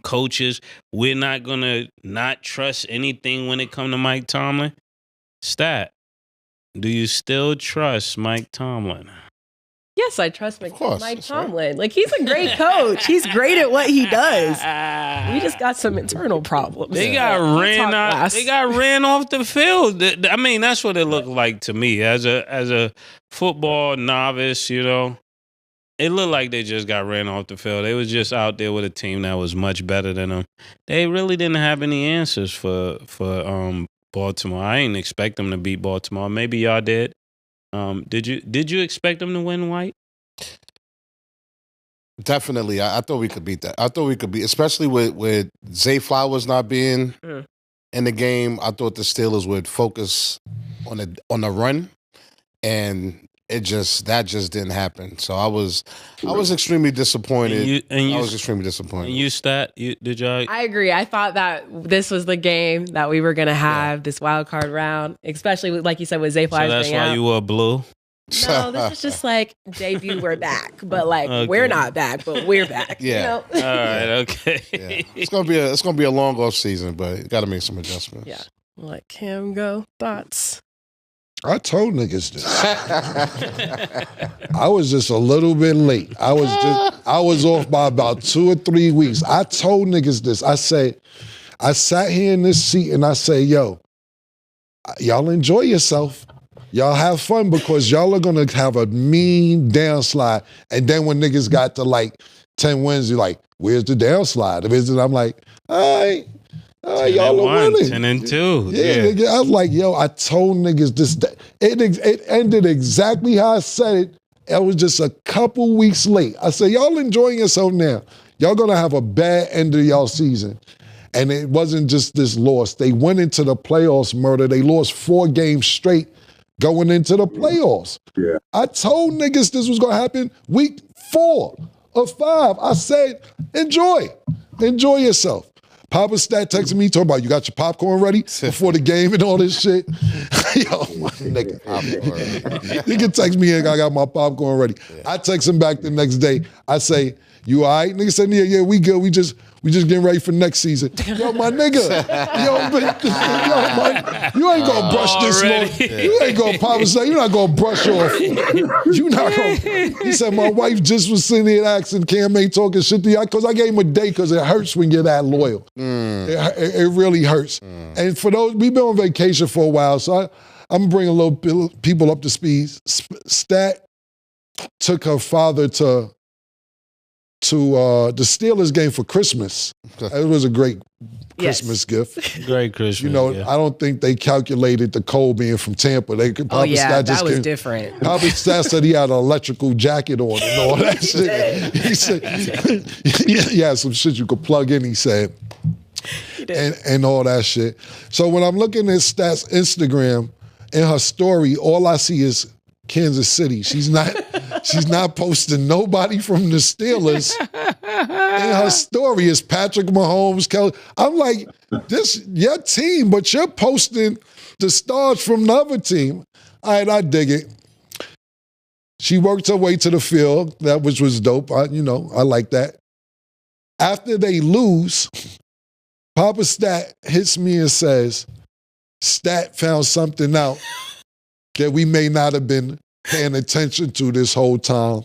coaches. We're not gonna not trust anything when it comes to Mike Tomlin. Stat, do you still trust Mike Tomlin? Yes, I trust Mike Tomlin. Like, he's a great coach. He's great at what he does. We just got some internal problems. They got ran off the field. I mean, that's what it looked like to me as a football novice. It looked like they just got ran off the field. They was just out there with a team that was much better than them. They really didn't have any answers for Baltimore. I didn't expect them to beat Baltimore. Maybe y'all did. Did you expect them to win, White? Definitely. I thought we could beat that. I thought we could beat, especially with Zay Flowers not being in the game. I thought the Steelers would focus on the run, and that just didn't happen. So I was extremely disappointed. I was extremely disappointed. And you, Stat, did y'all? I agree. I thought that this was the game that we were going to have, this wild card round, especially like you said with Zay Flowers. So that's why you were blue? No, this is just like debut. We're back, but okay. We're not back, but we're back. Yeah. All right. Okay. Yeah. It's gonna be a long off season, but got to make some adjustments. Yeah. Let Cam go. Thoughts? I told niggas this. I was just a little bit late. I was off by about 2 or 3 weeks. I told niggas this. I sat here in this seat and I say, yo, y'all enjoy yourself. Y'all have fun because y'all are gonna have a mean downslide. And then when niggas got to like 10 wins, you're like, where's the downslide? I'm like, all right, y'all are winning. 10-2. Yeah, nigga, I was like, yo, I told niggas this. It ended exactly how I said it. It was just a couple weeks late. I said, y'all enjoying yourself now. Y'all gonna have a bad end of y'all season. And it wasn't just this loss. They went into the playoffs, murder. They lost 4 games straight going into the playoffs. Yeah. I told niggas this was gonna happen week 4 of 5. I said, enjoy yourself. Papa Stat texted me, talking about, you got your popcorn ready before the game and all this shit? Yo, my nigga. Nigga text me, I got my popcorn ready. Yeah. I text him back the next day. I say, you all right? Nigga said, yeah, we good. We just getting ready for next season. Yo, my nigga. You ain't gonna brush this long. You ain't gonna, Papa Stat, you're not gonna brush off. You not gonna. He said, my wife just was sitting here asking Cam ain't talking shit to you. Because I gave him a day because it hurts when you're that loyal. It really hurts. And for those, we've been on vacation for a while, so I'm gonna bring a little people up to speed. Stat took her father to the Steelers game for Christmas. It was a great Christmas gift. Great Christmas. You know, I don't think they calculated the cold being from Tampa. That was different. Papa Stat said he had an electrical jacket on and all that shit. He said he had some shit you could plug in, he said. And all that shit. So when I'm looking at Stat's Instagram, in her story, all I see is Kansas City. She's not posting nobody from the Steelers. In her story is Patrick Mahomes, Kelly. I'm like, this your team, but you're posting the stars from the other team. All right, I dig it. She worked her way to the field, which was dope. I like that. After they lose, Papa Stat hits me and says, Stat found something out that we may not have been paying attention to this whole time.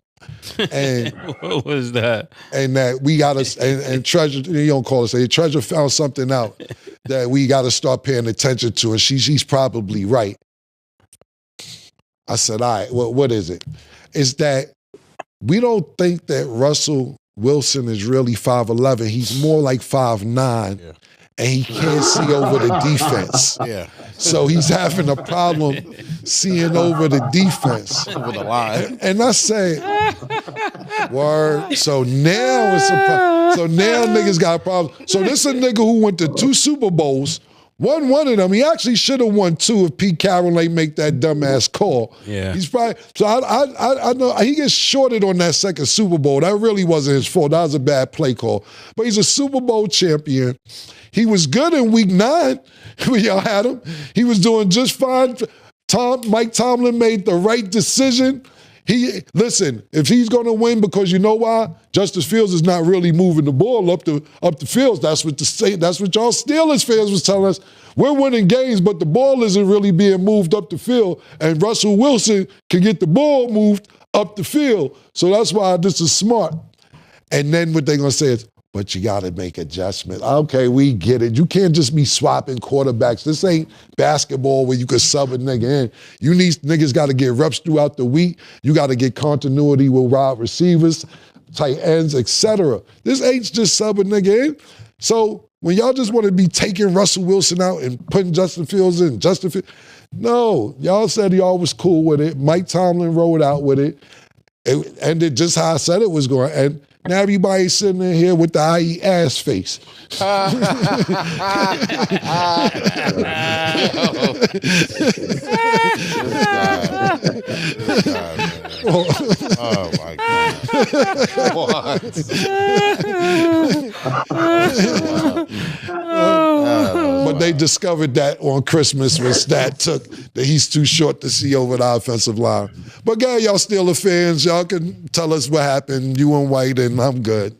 And what was that? And that we got to, and Treasure, you don't call it, Treasure found something out that we got to start paying attention to, and she's probably right. I said, all right, well, what is it? It's that we don't think that Russell Wilson is really 5'11". He's more like 5'9". Yeah. And he can't see over the defense. Yeah. So he's having a problem seeing over the defense. Over the line. And I say, word. So now it's a problem. So now niggas got a problem. So this is a nigga who went to 2 Super Bowls, won one of them. He actually should have won 2 if Pete Carroll ain't make that dumbass call. Yeah. He's probably, so I know he gets shorted on that second Super Bowl. That really wasn't his fault. That was a bad play call. But he's a Super Bowl champion. He was good in week 9 when y'all had him. He was doing just fine. Mike Tomlin made the right decision. Listen, if he's going to win, because you know why? Justice Fields is not really moving the ball up the field. That's what y'all Steelers fans was telling us. We're winning games, but the ball isn't really being moved up the field. And Russell Wilson can get the ball moved up the field. So that's why this is smart. And then what they're going to say is, but you got to make adjustments. Okay, we get it. You can't just be swapping quarterbacks. This ain't basketball where you can sub a nigga in. Niggas got to get reps throughout the week. You got to get continuity with wide receivers, tight ends, etc. This ain't just sub a nigga in. So when y'all just want to be taking Russell Wilson out and putting Justin Fields in, no, y'all said y'all was cool with it. Mike Tomlin rolled out with it. It ended just how I said it was going to end. Now everybody's sitting in here with the IE ass face. Oh my God. What? But they discovered that on Christmas when Stat took that he's too short to see over the offensive line. But guys, y'all Steelers fans, y'all can tell us what happened. You and White, and I'm good.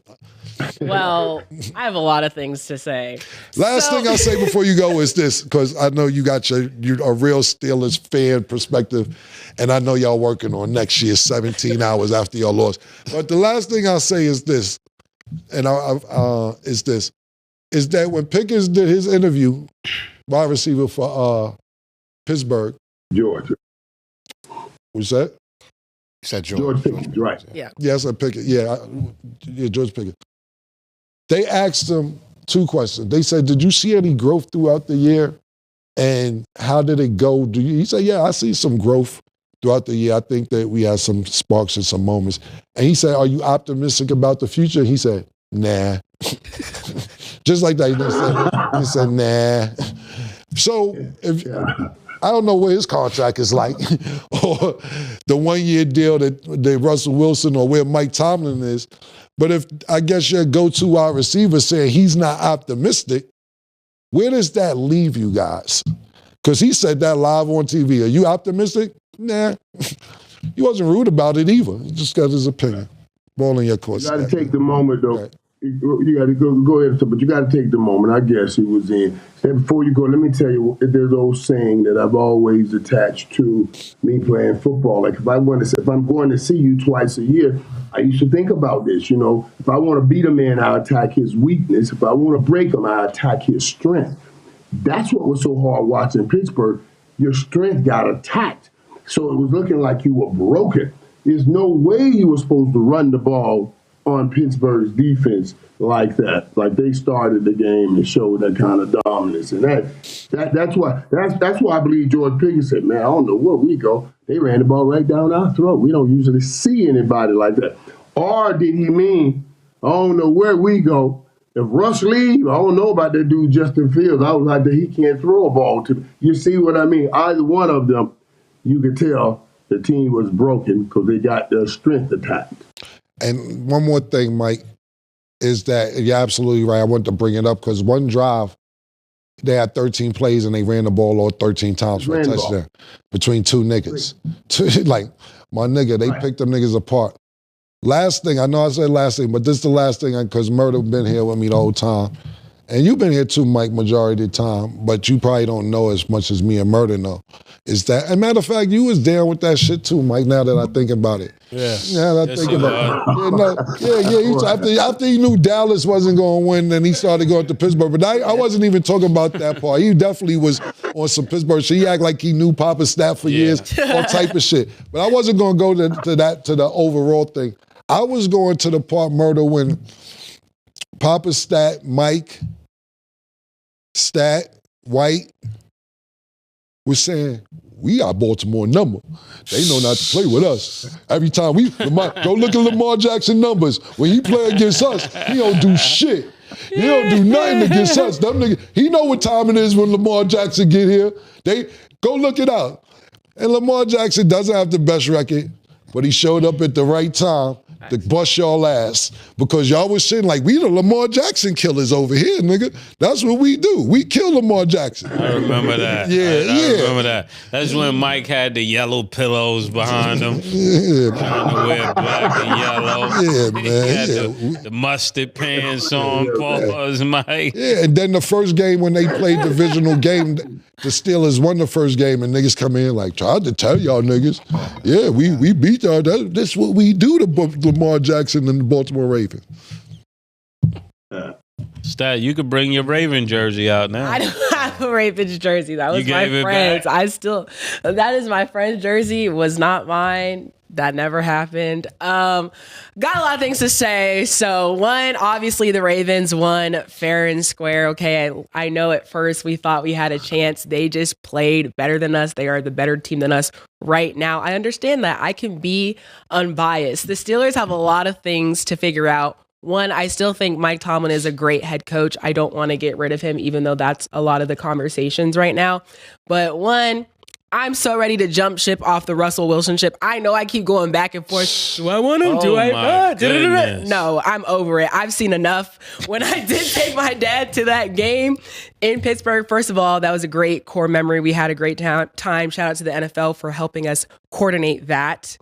Well, I have a lot of things to say. Last thing I'll say before you go is this, because I know you got you're a real Steelers fan perspective, and I know y'all working on next year 17 hours after y'all lost. But the last thing I'll say is this, and is that when Pickens did his interview, wide receiver for Pittsburgh. Georgia. What's that? You said George Pickens, right. Yeah. Yes, I Pickens. Yeah, George Pickens. They asked him 2 questions. They said, did you see any growth throughout the year? And how did it go? He said, yeah, I see some growth throughout the year. I think that we had some sparks and some moments. And he said, are you optimistic about the future? He said, nah. Just like that. He said, nah. So I don't know what his contract is like, or the 1-year deal that Russell Wilson or where Mike Tomlin is. But if I guess your go-to wide receiver saying he's not optimistic, where does that leave you guys? Because he said that live on TV. Are you optimistic? Nah. He wasn't rude about it either. He just got his opinion. Ball in your court. You got to take the moment, though. Right. You got to go ahead, but you got to take the moment. I guess he was in. And before you go, let me tell you, there's an old saying that I've always attached to me playing football. Like if I'm going to see you twice a year, I used to think about this. If I want to beat a man, I attack his weakness. If I want to break him, I attack his strength. That's what was so hard watching Pittsburgh. Your strength got attacked, so it was looking like you were broken. There's no way you were supposed to run the ball on Pittsburgh's defense like that. Like they started the game and showed that kind of dominance. And that's why I believe George Pickens said, man, I don't know where we go. They ran the ball right down our throat. We don't usually see anybody like that. Or did he mean, I don't know where we go. If Russ leaves, I don't know about that dude Justin Fields. I was like, he can't throw a ball to me. You see what I mean? Either one of them, you could tell the team was broken because they got their strength attacked. And one more thing, Mike, is that you're absolutely right. I wanted to bring it up because one drive, they had 13 plays and they ran the ball all 13 times for a touchdown between 2 niggas. Like, my nigga, they picked them niggas apart. Last thing, I know I said last thing, but this is the last thing because Murder been here with me the whole time. And you've been here too, Mike, majority of the time, but you probably don't know as much as me and Murder know. Is that, as a matter of fact, you was down with that shit too, Mike, now that I think about it. Yeah. Now that I think about it. After he knew Dallas wasn't going to win, then he started going to Pittsburgh. But I wasn't even talking about that part. He definitely was on some Pittsburgh shit. He acted like he knew Papa's stat for years, all type of shit. But I wasn't going to go to the overall thing. I was going to the part, Murder, when Papa's stat, Mike, Stat, White, was saying, we got Baltimore number. They know not to play with us. Every time go look at Lamar Jackson numbers. When he play against us, he don't do shit. He don't do nothing against us. Them niggas, he know what time it is when Lamar Jackson get here. Go look it out. And Lamar Jackson doesn't have the best record, but he showed up at the right time to bust y'all ass because y'all was saying like, we the Lamar Jackson killers over here, nigga. That's what we do. We kill Lamar Jackson. I remember that. I remember that. That's when Mike had the yellow pillows behind him. Trying to wear black and yellow. Yeah, man. He had the mustard pants on, Paul's Mike. Yeah, and then the first game when they played divisional game, the Steelers won the first game, and niggas come in like, tried to tell y'all niggas, yeah, we beat y'all. That's what we do to Lamar Jackson and the Baltimore Ravens. Stat, you could bring your Raven jersey out now. I don't have a Ravens jersey. That was my friend's. That is my friend's jersey. It was not mine. That never happened. Got a lot of things to say. So one, obviously the Ravens won fair and square. Okay, I know at first we thought we had a chance. They just played better than us. They are the better team than us right now. I understand that. I can be unbiased. The Steelers have a lot of things to figure out. One, I still think Mike Tomlin is a great head coach. I don't want to get rid of him, even though that's a lot of the conversations right now. But one, I'm so ready to jump ship off the Russell Wilson ship. I know I keep going back and forth. Do I want him? Do I? No, I'm over it. I've seen enough. When I did take my dad to that game in Pittsburgh, first of all, that was a great core memory. We had a great time. Shout out to the NFL for helping us coordinate that.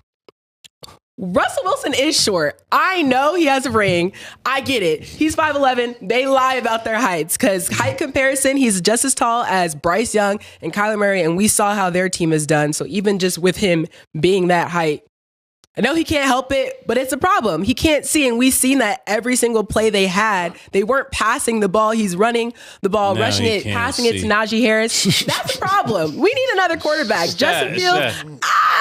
Russell Wilson is short. I know he has a ring. I get it. He's 5'11". They lie about their heights because height comparison, he's just as tall as Bryce Young and Kyler Murray, and we saw how their team is done. So even just with him being that height, I know he can't help it, but it's a problem. He can't see, and we've seen that every single play they had. They weren't passing the ball. He's running the ball, rushing it, passing it to Najee Harris. That's a problem. We need another quarterback. Justin Fields,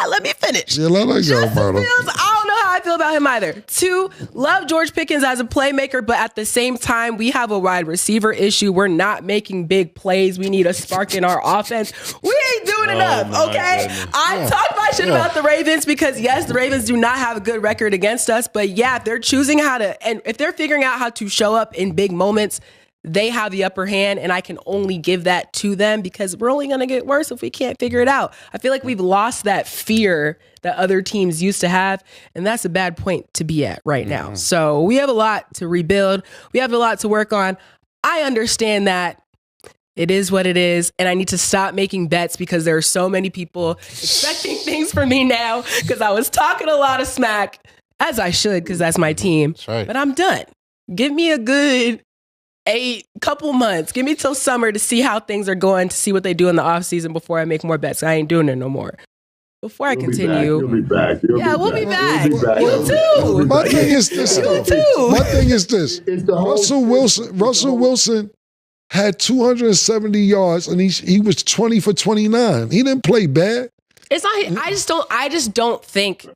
let me finish. Yeah, let her go, brother. Fields, I don't know how I feel about him either. 2, love George Pickens as a playmaker, but at the same time, we have a wide receiver issue. We're not making big plays. We need a spark in our offense. We ain't doing enough, okay? I talk my shit about the Ravens because, yes, the Ravens do not have a good record against us, but yeah, if they're choosing how to, and if they're figuring out how to show up in big moments, they have the upper hand, and I can only give that to them because we're only going to get worse if we can't figure it out. I feel like we've lost that fear that other teams used to have, and that's a bad point to be at right now. So we have a lot to rebuild. We have a lot to work on. I understand that. It is what it is, and I need to stop making bets because there are so many people expecting things from me now because I was talking a lot of smack, as I should because that's my team. That's right. But I'm done. Give me a good couple months. Give me till summer to see how things are going, to see what they do in the offseason before I make more bets. I ain't doing it no more. Before I continue. You'll be back. We'll be back. You too. My thing is this. My thing is this. Russell Wilson had 270 yards, and he was 20 for 29. He didn't play bad. It's not. I just don't think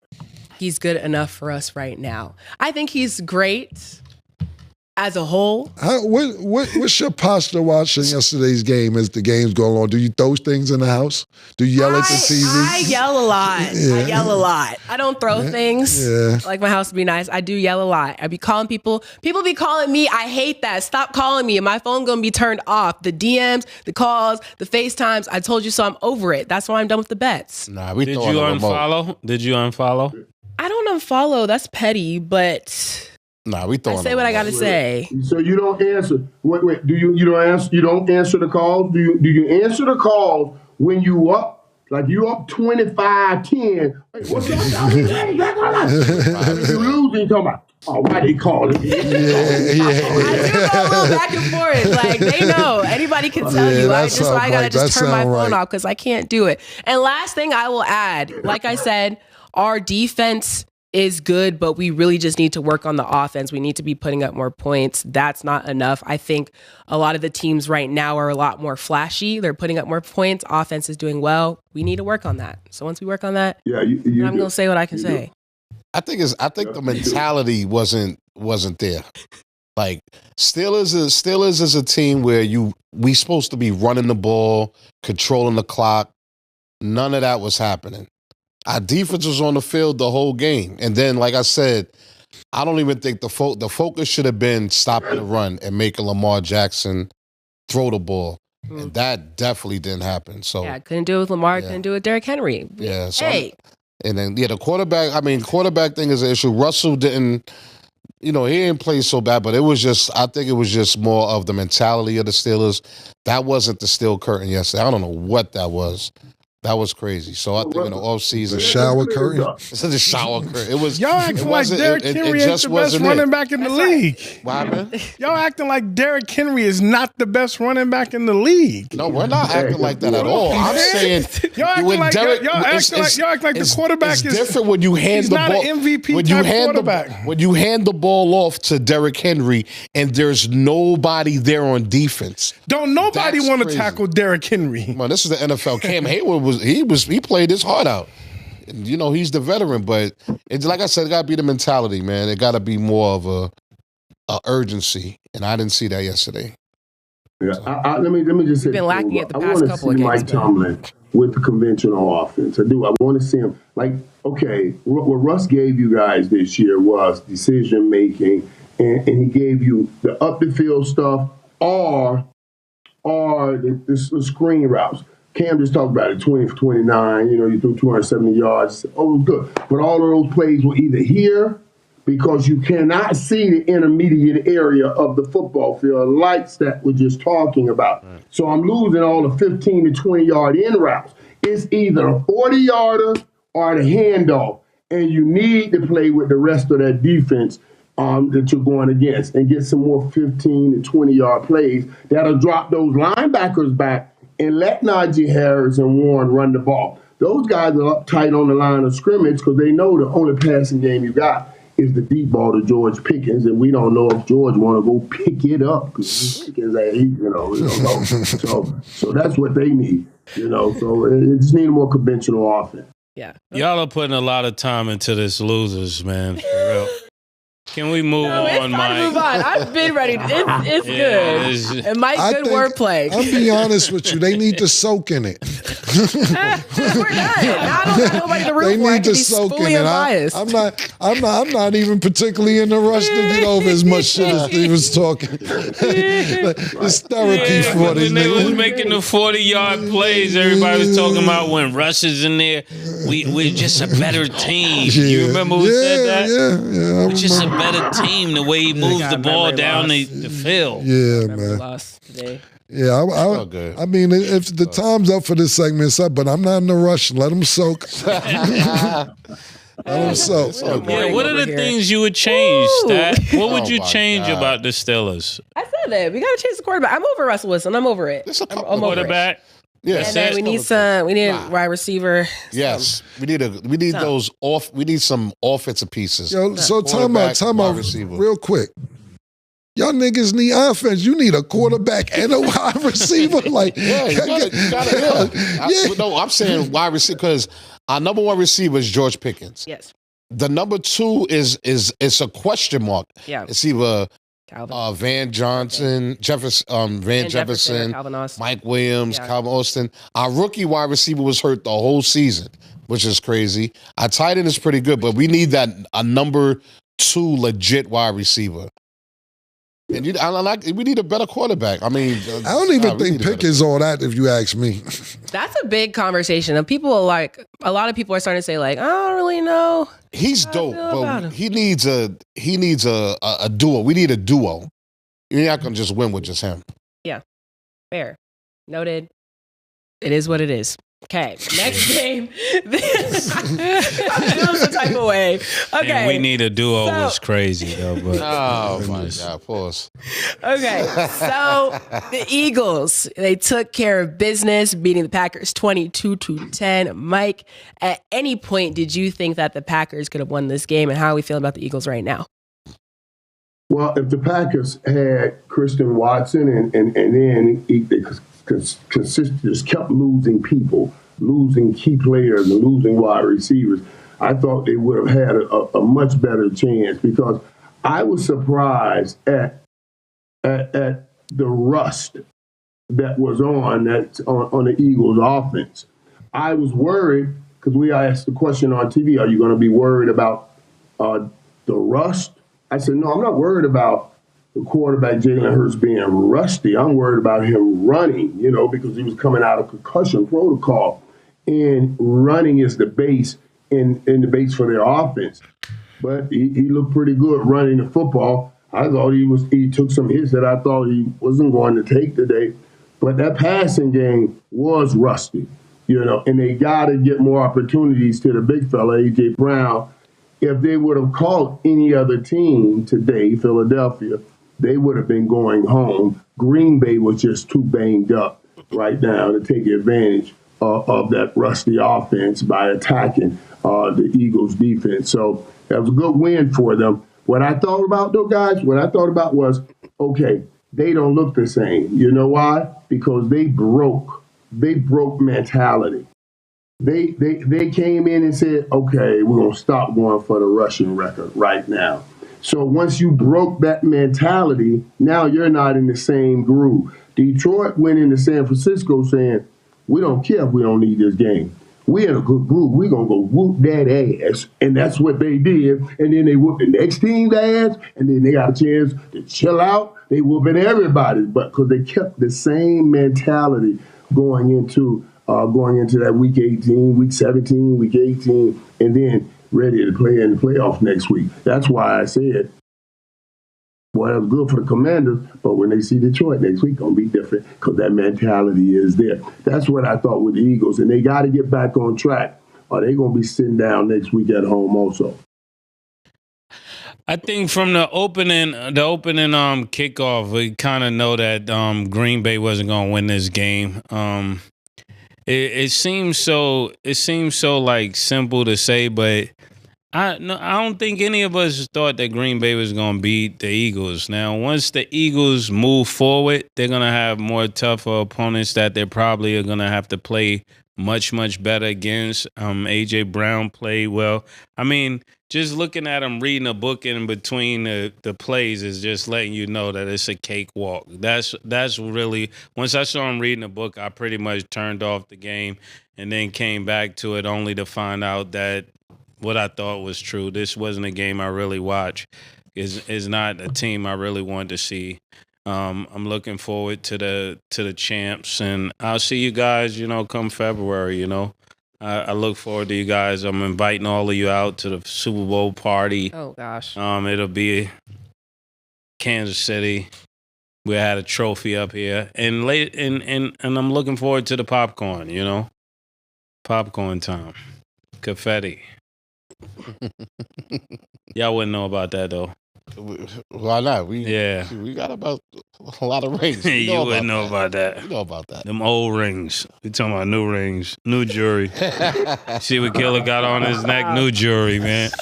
he's good enough for us right now. I think he's great as a whole. What's your posture watching yesterday's game as the game's going on? Do you throw things in the house? Do you yell at the TV? I yell a lot. Yeah. I yell a lot. I don't throw things. Yeah. Like my house would be nice. I do yell a lot. I be calling people. People be calling me. I hate that. Stop calling me. My phone going to be turned off. The DMs, the calls, the FaceTimes. I told you so. I'm over it. That's why I'm done with the bets. Nah, we Did you unfollow? Did you unfollow? I don't unfollow. That's petty, but... Nah, we throwing. I say what I gotta say. So you don't answer. Wait. Do you don't answer? You don't answer the calls. Do you answer the calls when you up? Like you up 25-10. Hey, what's up? You losing? You talking about? Oh, why they calling? I do go a little back and forth. Like they know. Anybody can tell you. I gotta just turn my phone off because I can't do it. And last thing I will add, like I said, our defense is good, but we really just need to work on the offense. We need to be putting up more points. That's not enough. I think a lot of the teams right now are a lot more flashy. They're putting up more points. Offense is doing well. We need to work on that. So once we work on that, I'm going to say what I can say. I think the mentality wasn't there. Like Steelers is a team where we supposed to be running the ball, controlling the clock. None of that was happening. Our defense was on the field the whole game. And then, like I said, I don't even think the focus should have been stopping the run and making Lamar Jackson throw the ball. And that definitely didn't happen. So yeah, couldn't do it with Lamar, couldn't do it with Derrick Henry. Yeah. So and then, the quarterback thing is an issue. Russell didn't, he didn't play so bad, but I think it was just more of the mentality of the Steelers. That wasn't the steel curtain yesterday. I don't know what that was. That was crazy. So I think in the offseason, the shower curtain. It's the shower curtain. It was. Y'all acting like Derrick Henry ain't the best running back in the league. What happened? Y'all acting like Derrick Henry is not the best running back in the league. No, we're not acting like that at all. I'm saying y'all act like the quarterback is different when you hand the ball. He's not an MVP type quarterback. When you hand the ball off to Derrick Henry and there's nobody there on defense. Don't nobody want to tackle Derrick Henry. Man, this is the NFL. Cam Hayward he played his heart out. And, he's the veteran, but it's like I said, it got to be the mentality, man. It got to be more of a urgency, and I didn't see that yesterday. Yeah, let me just say, been lacking it the past couple of games. Mike Tomlin with the conventional offense. I do. I want to see him. Like, okay, what Russ gave you guys this year was decision making, and he gave you the up the field stuff or the screen routes. Cam just talked about it, 20 for 29, you threw 270 yards. Oh, good. But all of those plays were either here because you cannot see the intermediate area of the football field, lights that we're just talking about. Right. So I'm losing all the 15 to 20 yard in routes. It's either a 40-yarder or the handoff. and you need to play with the rest of that defense that you're going against and get some more 15 and 20-yard plays that'll drop those linebackers back and let Najee Harris and Warren run the ball. Those guys are up tight on the line of scrimmage because they know the only passing game you got is the deep ball to George Pickens, and we don't know if George want to go pick it up because Pickens, so that's what they need, So it just need a more conventional offense. Yeah, y'all are putting a lot of time into this, losers, man. For real. Can we move on, Mike? Move on. I've been ready. It's good. And Mike, good wordplay. I'll be honest with you. They need to soak in it. We're done. I don't got nobody to root They for. need to soak in it. I'm not even particularly in the rush to get over as much shit as he was talking. It's therapy for these When they was niggas. making the 40-yard plays, everybody was talking about when Russ is in there. We're just a better team. You remember who said that? Yeah. We're just a better team the way he moves the ball down the field. Yeah, man. Lost today. Yeah, I mean, if the time's up for this segment, it's up, but I'm not in a rush. Let them soak. Let them soak. Yeah, what are the things you would change, Stat? What would you change about the Steelers? I said that. We got to change the quarterback. I'm over Russell Wilson. I'm over it. I'm over Quarterback? Yeah, and then we need a wide receiver. Yes, we need some offensive pieces. Yo, so time out, real quick. Y'all niggas need offense. You need a quarterback and a wide receiver. Like, yeah, you gotta. No, I'm saying wide receiver because our number one receiver is George Pickens. Yes. The number two is a question mark. Yeah. It's either Calvin. Jefferson, Calvin Austin. Mike Williams, Calvin Austin. Our rookie wide receiver was hurt the whole season, which is crazy. Our tight end is pretty good, but we need a number two legit wide receiver. And we need a better quarterback. I mean, I don't even think Pickens all that, if you ask me. That's a big conversation. And a lot of people are starting to say, like, I don't really know. He's dope, but he needs a duo. We need a duo. You're not gonna just win with just him. Yeah. Fair. Noted. It is what it is. Okay, next game. I'm doing the type of way. Okay. And we need a duo was crazy, though. But oh, my God. Pause. Okay, so the Eagles, they took care of business, beating the Packers 22-10. Mike, at any point, did you think that the Packers could have won this game? And how are we feeling about the Eagles right now? Well, if the Packers had Christian Watson and then they just kept losing people, losing key players and losing wide receivers, I thought they would have had a much better chance because I was surprised at the rust that was on the Eagles offense. I was worried because we asked the question on TV, are you going to be worried about the rust? I said, no, I'm not worried about the quarterback Jalen Hurts being rusty. I'm worried about him running, because he was coming out of concussion protocol. And running is the base in the base for their offense. But he looked pretty good running the football. I thought he took some hits that I thought he wasn't going to take today. But that passing game was rusty, and they got to get more opportunities to the big fella, A.J. Brown. If they would have caught any other team today, Philadelphia, they would have been going home. Green Bay was just too banged up right now to take advantage of that rusty offense by attacking the Eagles' defense. So that was a good win for them. What I thought about, though, guys, was, okay, they don't look the same. You know why? Because they broke mentality. They came in and said, okay, we're going to stop going for the rushing record right now. So once you broke that mentality, now you're not in the same groove. Detroit went into San Francisco saying, we don't care if we don't need this game. We in a good groove. We're going to go whoop that ass. And that's what they did. And then they whooped the next team's ass. And then they got a chance to chill out. They whooping everybody. But because they kept the same mentality going into that week 18, week 17, week 18, and then ready to play in the playoffs next week. That's why I said, well, that was good for the Commanders, but when they see Detroit next week, going to be different because that mentality is there. That's what I thought with the Eagles, and they got to get back on track. are they going to be sitting down next week at home also? I think from the opening kickoff, we kind of know that Green Bay wasn't going to win this game. It seems so like simple to say, but I don't think any of us thought that Green Bay was going to beat the Eagles. Now, once the Eagles move forward, they're going to have more tougher opponents that they probably are going to have to play much, much better against. A.J. Brown played well. I mean, just looking at him reading a book in between the plays is just letting you know that it's a cakewalk. That's really, once I saw him reading a book, I pretty much turned off the game and then came back to it only to find out that what I thought was true. This wasn't a game I really watched. Is not a team I really wanted to see. I'm looking forward to the champs, and I'll see you guys, come February, I look forward to you guys. I'm inviting all of you out to the Super Bowl party. Oh gosh. It'll be Kansas City. We had a trophy up here, and I'm looking forward to the popcorn. Popcorn time, confetti. Y'all wouldn't know about that though. Why not? We got about a lot of rings. You wouldn't know about that. You know about that. Them old rings. We talking about new rings, new jewelry. See what Killer got on his neck? New jewelry, man.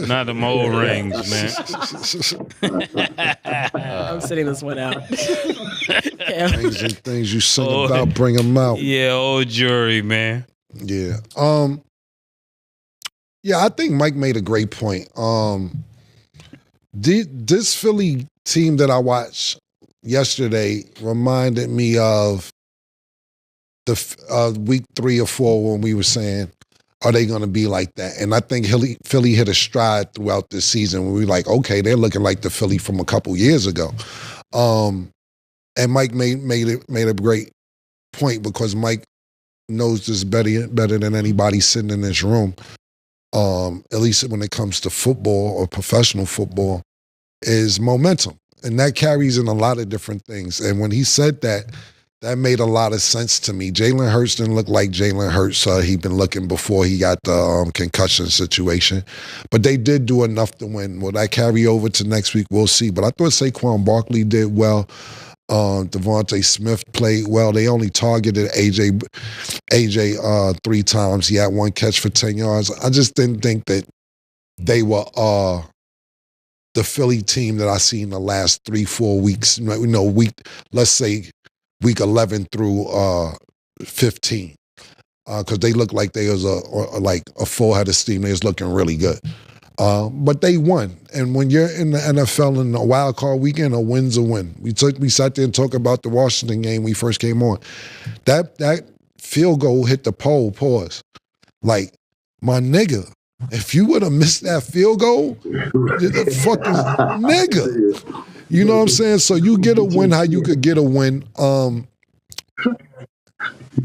Not them old rings, man. I'm sitting this one out. Things and things you sing about, bring them out. Yeah, old jewelry, man. Yeah. Yeah, I think Mike made a great point. This Philly team that I watched yesterday reminded me of the week 3 or 4 when we were saying, are they going to be like that? And I think Philly hit a stride throughout this season where we were like, okay, they're looking like the Philly from a couple years ago. And Mike made a great point because Mike knows this better than anybody sitting in this room. At least when it comes to football or professional football, is momentum. And that carries in a lot of different things. And when he said that, that made a lot of sense to me. Jalen Hurts didn't look like Jalen Hurts he'd been looking before he got the concussion situation. But they did do enough to win. Will that carry over to next week? We'll see. But I thought Saquon Barkley did well. Devontae Smith played well. They only targeted AJ 3 times. He had 1 catch for 10 yards. I just didn't think that they were the Philly team that I seen the last 3-4 weeks. Let's say week 11 through 15, because they looked like they was a full head of steam. They was looking really good. But they won. And when you're in the NFL in a wild card weekend, a win's a win. We sat there and talked about the Washington game we first came on. That field goal hit the pole, pause. Like, my nigga, if you would have missed that field goal, the fucking nigga. You know what I'm saying? So you get a win how you could get a win.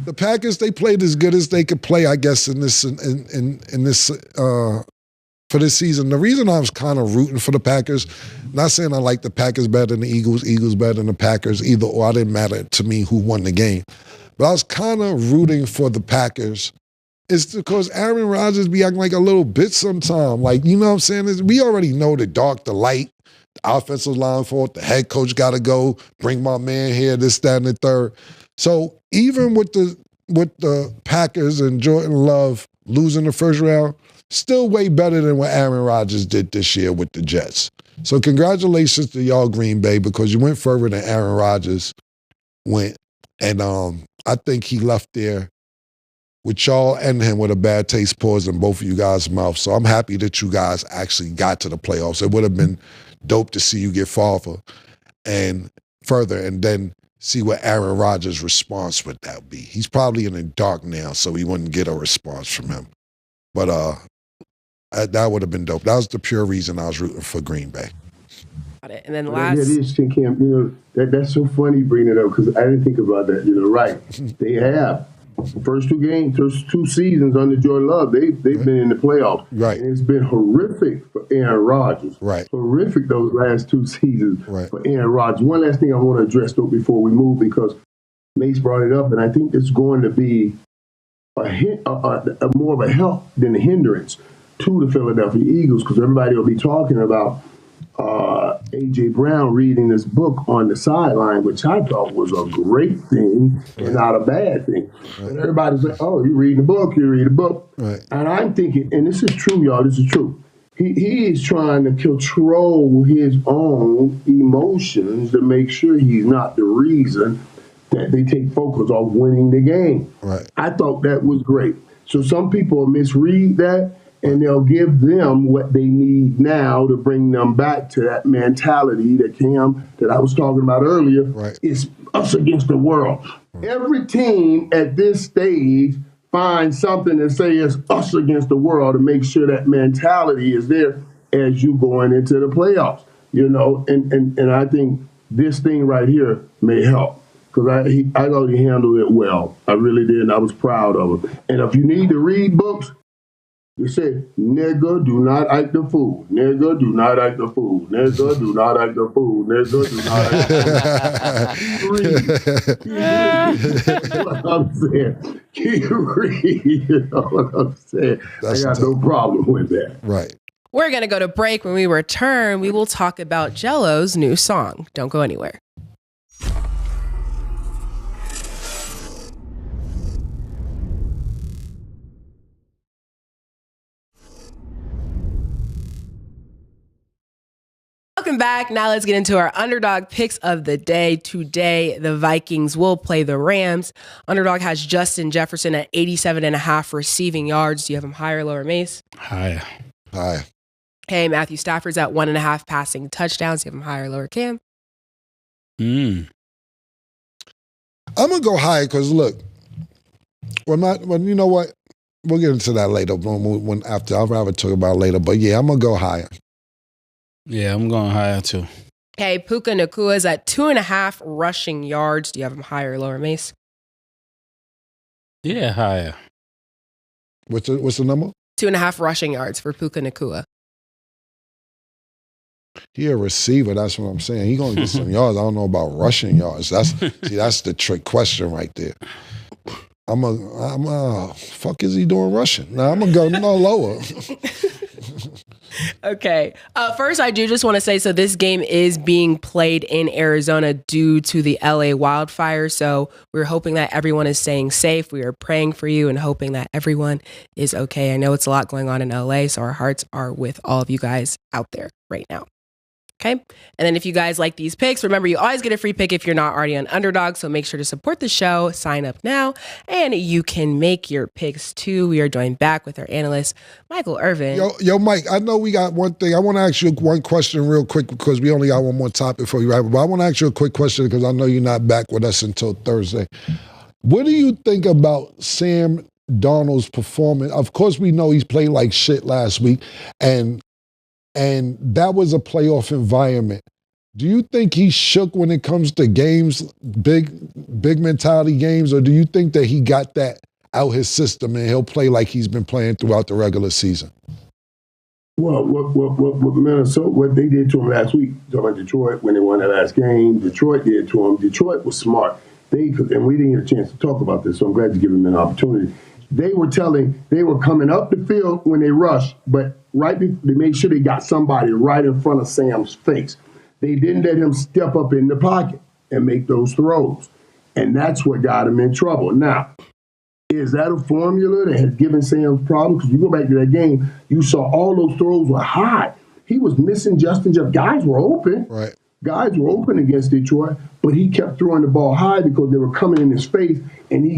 The Packers, they played as good as they could play, I guess, in this for this season. The reason I was kind of rooting for the Packers, not saying I like the Packers better than the Eagles better than the Packers, either or. It didn't matter to me who won the game. But I was kind of rooting for the Packers. It's because Aaron Rodgers be acting like a little bitch sometime. Like, you know what I'm saying? We already know the dark, the light, the offensive line fault, the head coach got to go, bring my man here, this, that, and the third. So even with the Packers and Jordan Love losing the first round, still way better than what Aaron Rodgers did this year with the Jets. So congratulations to y'all, Green Bay, because you went further than Aaron Rodgers went. And I think he left there with y'all and him with a bad taste paused in both of you guys' mouths. So I'm happy that you guys actually got to the playoffs. It would have been dope to see you get farther and further and then see what Aaron Rodgers' response would that be. He's probably in the dark now, so we wouldn't get a response from him. But that would have been dope. That was the pure reason I was rooting for Green Bay. Got it. And then Yeah, it is, Cam. That's so funny bringing it up because I didn't think about that. Right. They have. First 2 games, first 2 seasons under Jordan Love, they've been in the playoffs. Right. And it's been horrific for Aaron Rodgers. Right. Horrific those last 2 seasons for Aaron Rodgers. One last thing I want to address, though, before we move, because Mace brought it up, and I think it's going to be more of a help than a hindrance to the Philadelphia Eagles, because everybody will be talking about A.J. Brown reading this book on the sideline, which I thought was a great thing and not a bad thing. Right. And everybody's like, oh, you read a book. Right. And I'm thinking, and this is true, y'all, this is true. He is trying to control his own emotions to make sure he's not the reason that they take focus off winning the game. Right. I thought that was great. So some people misread that, and they'll give them what they need now to bring them back to that mentality that I was talking about earlier. Right. It's us against the world. Right. Every team at this stage finds something to say it's us against the world to make sure that mentality is there as you going into the playoffs. And I think this thing right here may help. Because I thought he handled it well. I really did, and I was proud of him. And if you need to read books, you say, nigga, do not act the fool. Nigga, do not act the fool. Nigga, do not act the fool. Nigga, do not act the fool. Read. What I'm saying. Keep reading. You know what I'm saying? I got no problem with that. Right. We're going to go to break. When we return, we will talk about Jello's new song. Don't go anywhere. Welcome back. Now let's get into our underdog picks of the day. Today, the Vikings will play the Rams. Underdog has Justin Jefferson at 87.5 receiving yards. Do you have him higher or lower, Mace? Higher. Okay, Matthew Stafford's at 1.5 passing touchdowns. Do you have him higher or lower, Cam? I'm going to go higher because, look, you know what? We'll get into that later. After I'll rather talk about it later. But, yeah, I'm going to go higher. Yeah, I'm going higher too. Okay, Puka Nakua's at 2.5 rushing yards. Do you have him higher or lower, Mace? Yeah, higher. What's the number? 2.5 rushing yards for Puka Nakua. He a receiver, that's what I'm saying. He gonna get some yards. I don't know about rushing yards. That's the trick question right there. Fuck is he doing rushing? Now I'm gonna go no lower. Okay. First, I do just want to say, so this game is being played in Arizona due to the LA wildfire. So we're hoping that everyone is staying safe. We are praying for you and hoping that everyone is okay. I know it's a lot going on in LA, so our hearts are with all of you guys out there right now. Okay. And then if you guys like these picks, remember you always get a free pick if you're not already on Underdog. So make sure to support the show, sign up now, and you can make your picks too. We are joined back with our analyst, Michael Irvin. Yo, Mike, I know we got one thing. I want to ask you one question real quick because we only got one more topic before you wrap up. But I want to ask you a quick question because I know you're not back with us until Thursday. What do you think about Sam Darnold's performance? Of course, we know he's played like shit last week, and that was a playoff environment. Do you think he shook when it comes to games, big mentality games, or do you think that he got that out his system and he'll play like he's been playing throughout the regular season? Well, what Minnesota, what they did to him last week, talking about Detroit when they won that last game, Detroit did to him. Detroit was smart. And we didn't get a chance to talk about this, so I'm glad to give him an opportunity. They were coming up the field when they rushed, but they made sure they got somebody right in front of Sam's face. They didn't let him step up in the pocket and make those throws. And that's what got him in trouble. Now, is that a formula that has given Sam problems? Because you go back to that game, you saw all those throws were high. He was missing Justin Jeff. Guys were open. Right. Guys were open against Detroit, but he kept throwing the ball high because they were coming in his face, and he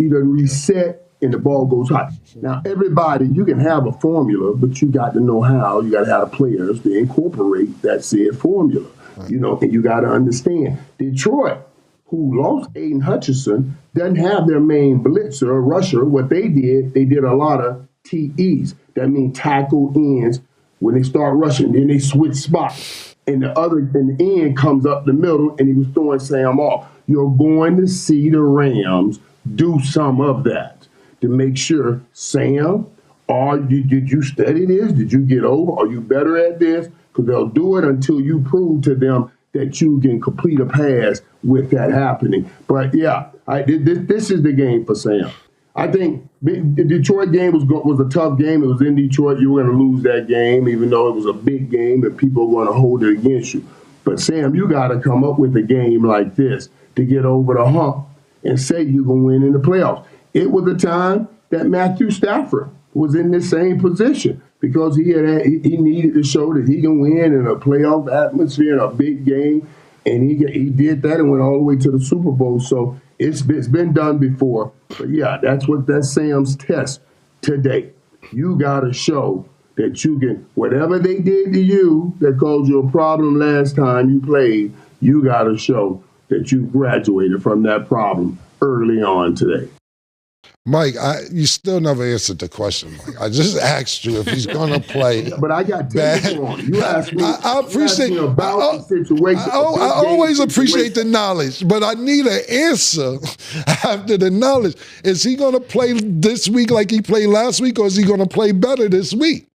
done reset, and the ball goes high. Now, everybody, you can have a formula, but you got to know how. You got to have the players to incorporate that said formula, right. And you got to understand. Detroit, who lost Aiden Hutchinson, doesn't have their main blitzer or rusher. What they did a lot of TEs. That means tackle ends. When they start rushing, then they switch spots. And the end comes up the middle, and he was throwing Sam off. You're going to see the Rams do some of that to make sure, Sam, did you study this? Did you get over? Are you better at this? Because they'll do it until you prove to them that you can complete a pass with that happening. But, yeah, this is the game for Sam. I think the Detroit game was a tough game. It was in Detroit. You were going to lose that game, even though it was a big game and people were going to hold it against you. But, Sam, you got to come up with a game like this to get over the hump and say you can win in the playoffs. It was a time that Matthew Stafford was in the same position because he needed to show that he can win in a playoff atmosphere in a big game, and he did that and went all the way to the Super Bowl. So it's been done before. But, yeah, that's Sam's test today. You got to show that you can, whatever they did to you that caused you a problem last time you played, you got to show that you graduated from that problem early on today. Mike, you still never answered the question, Mike. I just asked you if he's going to play. But I got technical on it. You asked me, I appreciate about the situation. I always appreciate the knowledge, but I need an answer after the knowledge. Is he going to play this week like he played last week, or is he going to play better this week?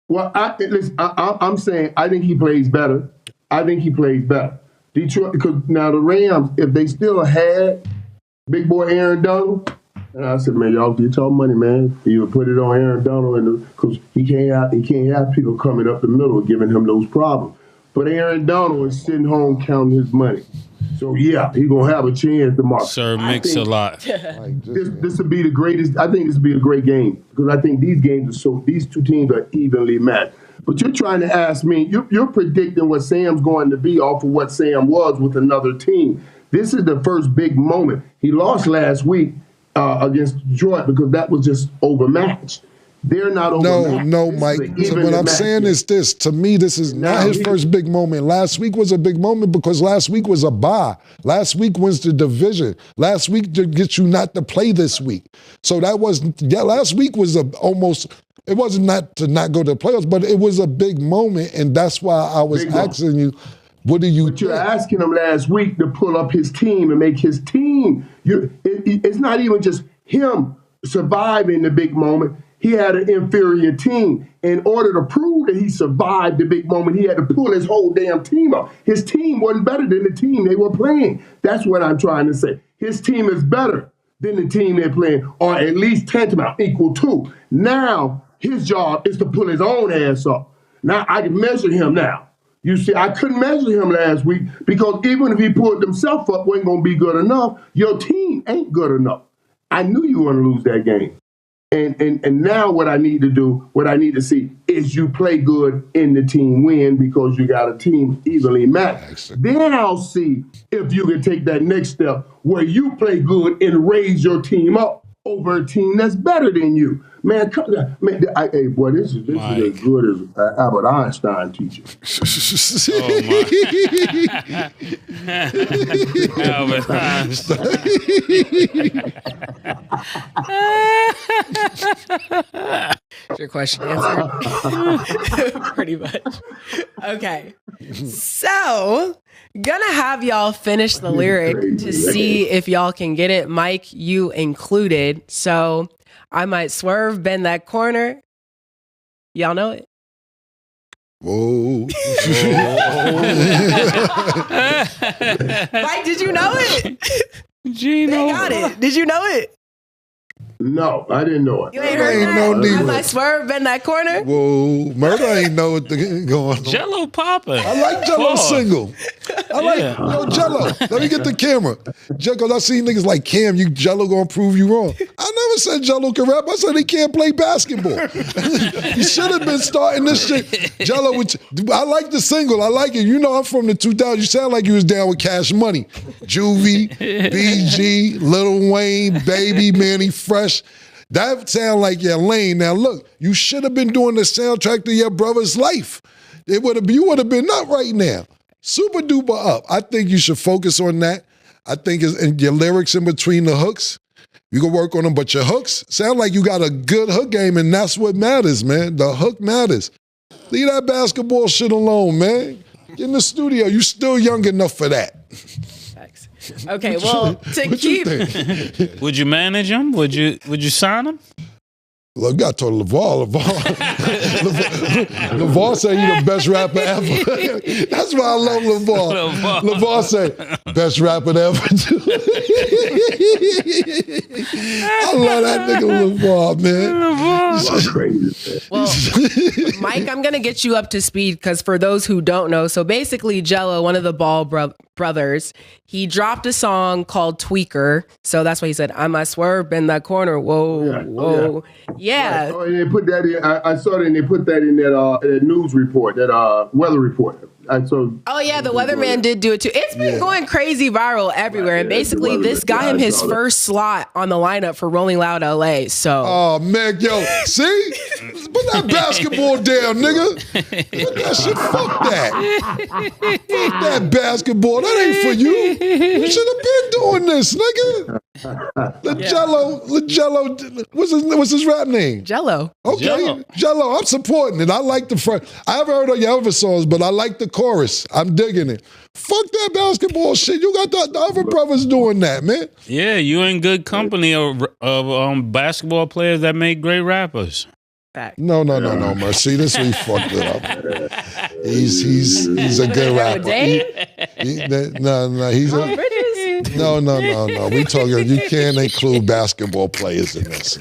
Well, I'm saying I think he plays better. I think he plays better. Detroit, because now the Rams, if they still had big boy Aaron Donald, and I said, man, y'all get your money, man. You put it on Aaron Donald, because he can't have people coming up the middle giving him those problems. But Aaron Donald is sitting home counting his money. So, yeah, he's going to have a chance tomorrow. Sir Mix-a-Lot. This would be the greatest. I think this would be a great game because I think these two teams are evenly matched. But you're trying to ask me, you're predicting what Sam's going to be off of what Sam was with another team. This is the first big moment. He lost last week against Detroit because that was just overmatched. They're not overmatched. No, Mike. So what I'm saying is this. To me, this is not his first big moment. Last week was a big moment because last week was a bye. Last week wins the division. Last week to get you not to play this week. So that was, last week was it wasn't not to not go to the playoffs, but it was a big moment, and that's why I was asking you, what do you think? You're asking him last week to pull up his team and make his team. It's not even just him surviving the big moment. He had an inferior team. In order to prove that he survived the big moment, he had to pull his whole damn team up. His team wasn't better than the team they were playing. That's what I'm trying to say. His team is better than the team they're playing, or at least tantamount, equal to. Now, his job is to pull his own ass up. Now, I can measure him now. You see, I couldn't measure him last week because even if he pulled himself up, wasn't going to be good enough. Your team ain't good enough. I knew you were going to lose that game. And now what I need to do, what I need to see is you play good in the team win because you got a team evenly matched. Then I'll see if you can take that next step where you play good and raise your team up over a team that's better than you. Man, come on. Man, hey, boy, this is as good as Albert Einstein teaching. Oh, my. Albert Einstein. Your question answered? Pretty much. Okay. So, gonna have y'all finish the lyric to see if y'all can get it. Mike, you included. So, I might swerve, bend that corner. Y'all know it? Whoa. Mike, did you know it? Gino. They got it. Did you know it? No, I didn't know it. You ain't heard that? I might swerve, bend that corner. Whoa, Murder ain't know what going on. Jello popping. I like Jello single. I like, Jello. Let me get the camera. Because I seen niggas like, Cam, Jello gonna prove you wrong. I never said Jello can rap. I said he can't play basketball. You should have been starting this shit. Jello, I like the single. I like it. You know I'm from the 2000s. You sound like you was down with Cash Money. Juvie, BG, Lil Wayne, Baby, Manny Fresh. That sound like your lane. Now look, you should have been doing the soundtrack to your brother's life. You would have been up right now. Super duper up. I think you should focus on that. I think in your lyrics in between the hooks, you can work on them, but your hooks sound like you got a good hook game, and that's what matters, man. The hook matters. Leave that basketball shit alone, man. Get in the studio. You still young enough for that. Okay, well, to keep. Would you manage him? Would you sign him? Look, we got to talk to LeVar. LeVar say he the best rapper ever. That's why I love LeVar. LeVar say, best rapper ever. I love that nigga LeVar, man. That's crazy. Well, Mike, I'm going to get you up to speed because for those who don't know, so basically Jello, one of the Ball brothers, he dropped a song called Tweaker. So that's why he said, I might swerve in that corner. Whoa, whoa. Yeah. Right. Oh, and they put that in. I saw it, and they put that in that news report, that weather report. Oh yeah, the weatherman did do it too. It's been going crazy viral everywhere, and basically this got him his first slot on the lineup for Rolling Loud LA. So, oh man, yo, see, put that basketball down, nigga. Put that shit. Fuck that. Fuck that basketball. That ain't for you. You should have been doing this, nigga. Jello. What's his rap name? Jello. Okay, Jello. I'm supporting it. I like the front. I haven't heard of your other songs, but I like the chorus. I'm digging it. Fuck that basketball shit. You got the other brothers doing that, man. Yeah, you in good company of basketball players that make great rappers. No, Mercy. This we fucked it up. He's a good rapper. He's No. We talking. You can't include basketball players in this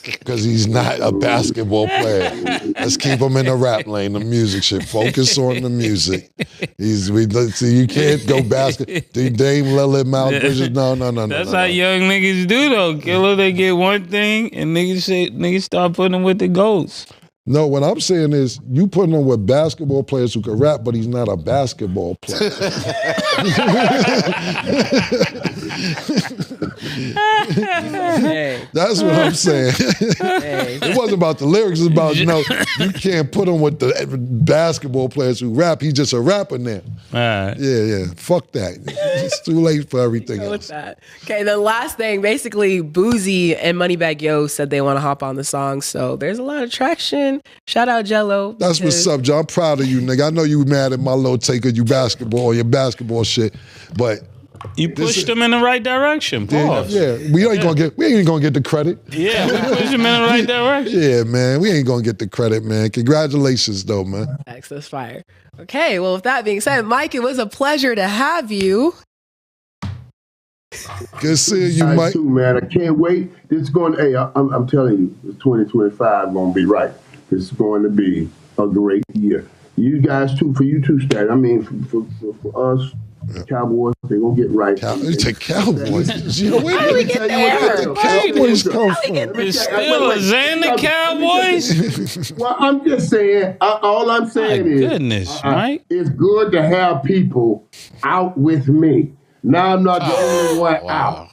because he's not a basketball player. Let's keep him in the rap lane, the music shit. Focus on the music. You can't go Dame Lillard, Miles Bridges. No. That's how young niggas do though. Killer, they get one thing and niggas start putting them with the goats. No, what I'm saying is you putting him with basketball players who can rap, but he's not a basketball player. That's what I'm saying. It wasn't about the lyrics. It's about, you can't put him with the basketball players who rap. He's just a rapper now. All right. Yeah. Fuck that. It's too late for everything else. That. Okay, the last thing, basically, Boozy and Moneybagg Yo said they want to hop on the song, so there's a lot of traction. Shout out Jello. That's what's up, Joe. I'm proud of you, nigga. I know you mad at my little take of your basketball shit, but you pushed them in the right direction. Pause. Yeah. We ain't gonna get the credit. Yeah, we pushed them in the right direction. Yeah, man. We ain't gonna get the credit, man. Congratulations, though, man. That's fire. Okay, well, with that being said, Mike, it was a pleasure to have you. Good seeing you, Mike. Too, man. I can't wait. I'm telling you, 2025 gonna be right. It's going to be a great year. You guys too, for you too, Stat. I mean, for us, Cowboys, they're gonna get right. You take Cowboys. How do we get there? The Cowboys come from? The Steelers and the Cowboys? Well, I'm just saying, all I'm saying is, goodness, Mike. It's good to have people out with me. Now I'm not the only one out.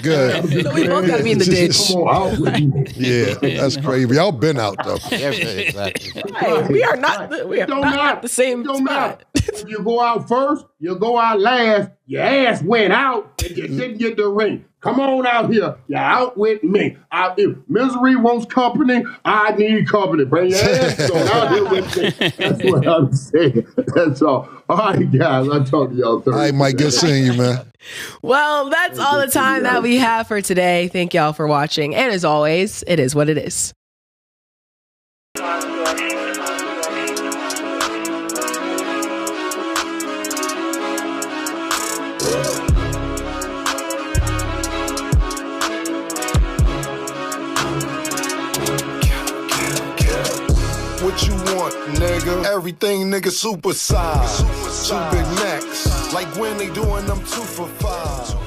Good. So we both gotta be in the ditch. Come on, out with me. Yeah, that's crazy. Y'all been out though. Exactly. Right. We are not the same spot. If you go out first, you go out last. Your ass went out and you didn't get the ring. Come on out here. You're out with me. If misery wants company, I need company. Bring your ass on out here with me. That's what I'm saying. That's all. All right, guys. I'll talk to y'all Thursday. All right, Mike. Good seeing you, man. Well, that's all the time that we have for today. Thank y'all for watching. And as always, it is what it is. What you want, nigga? Everything, nigga, super size. Two big necks, like when they doing them 2 for $5.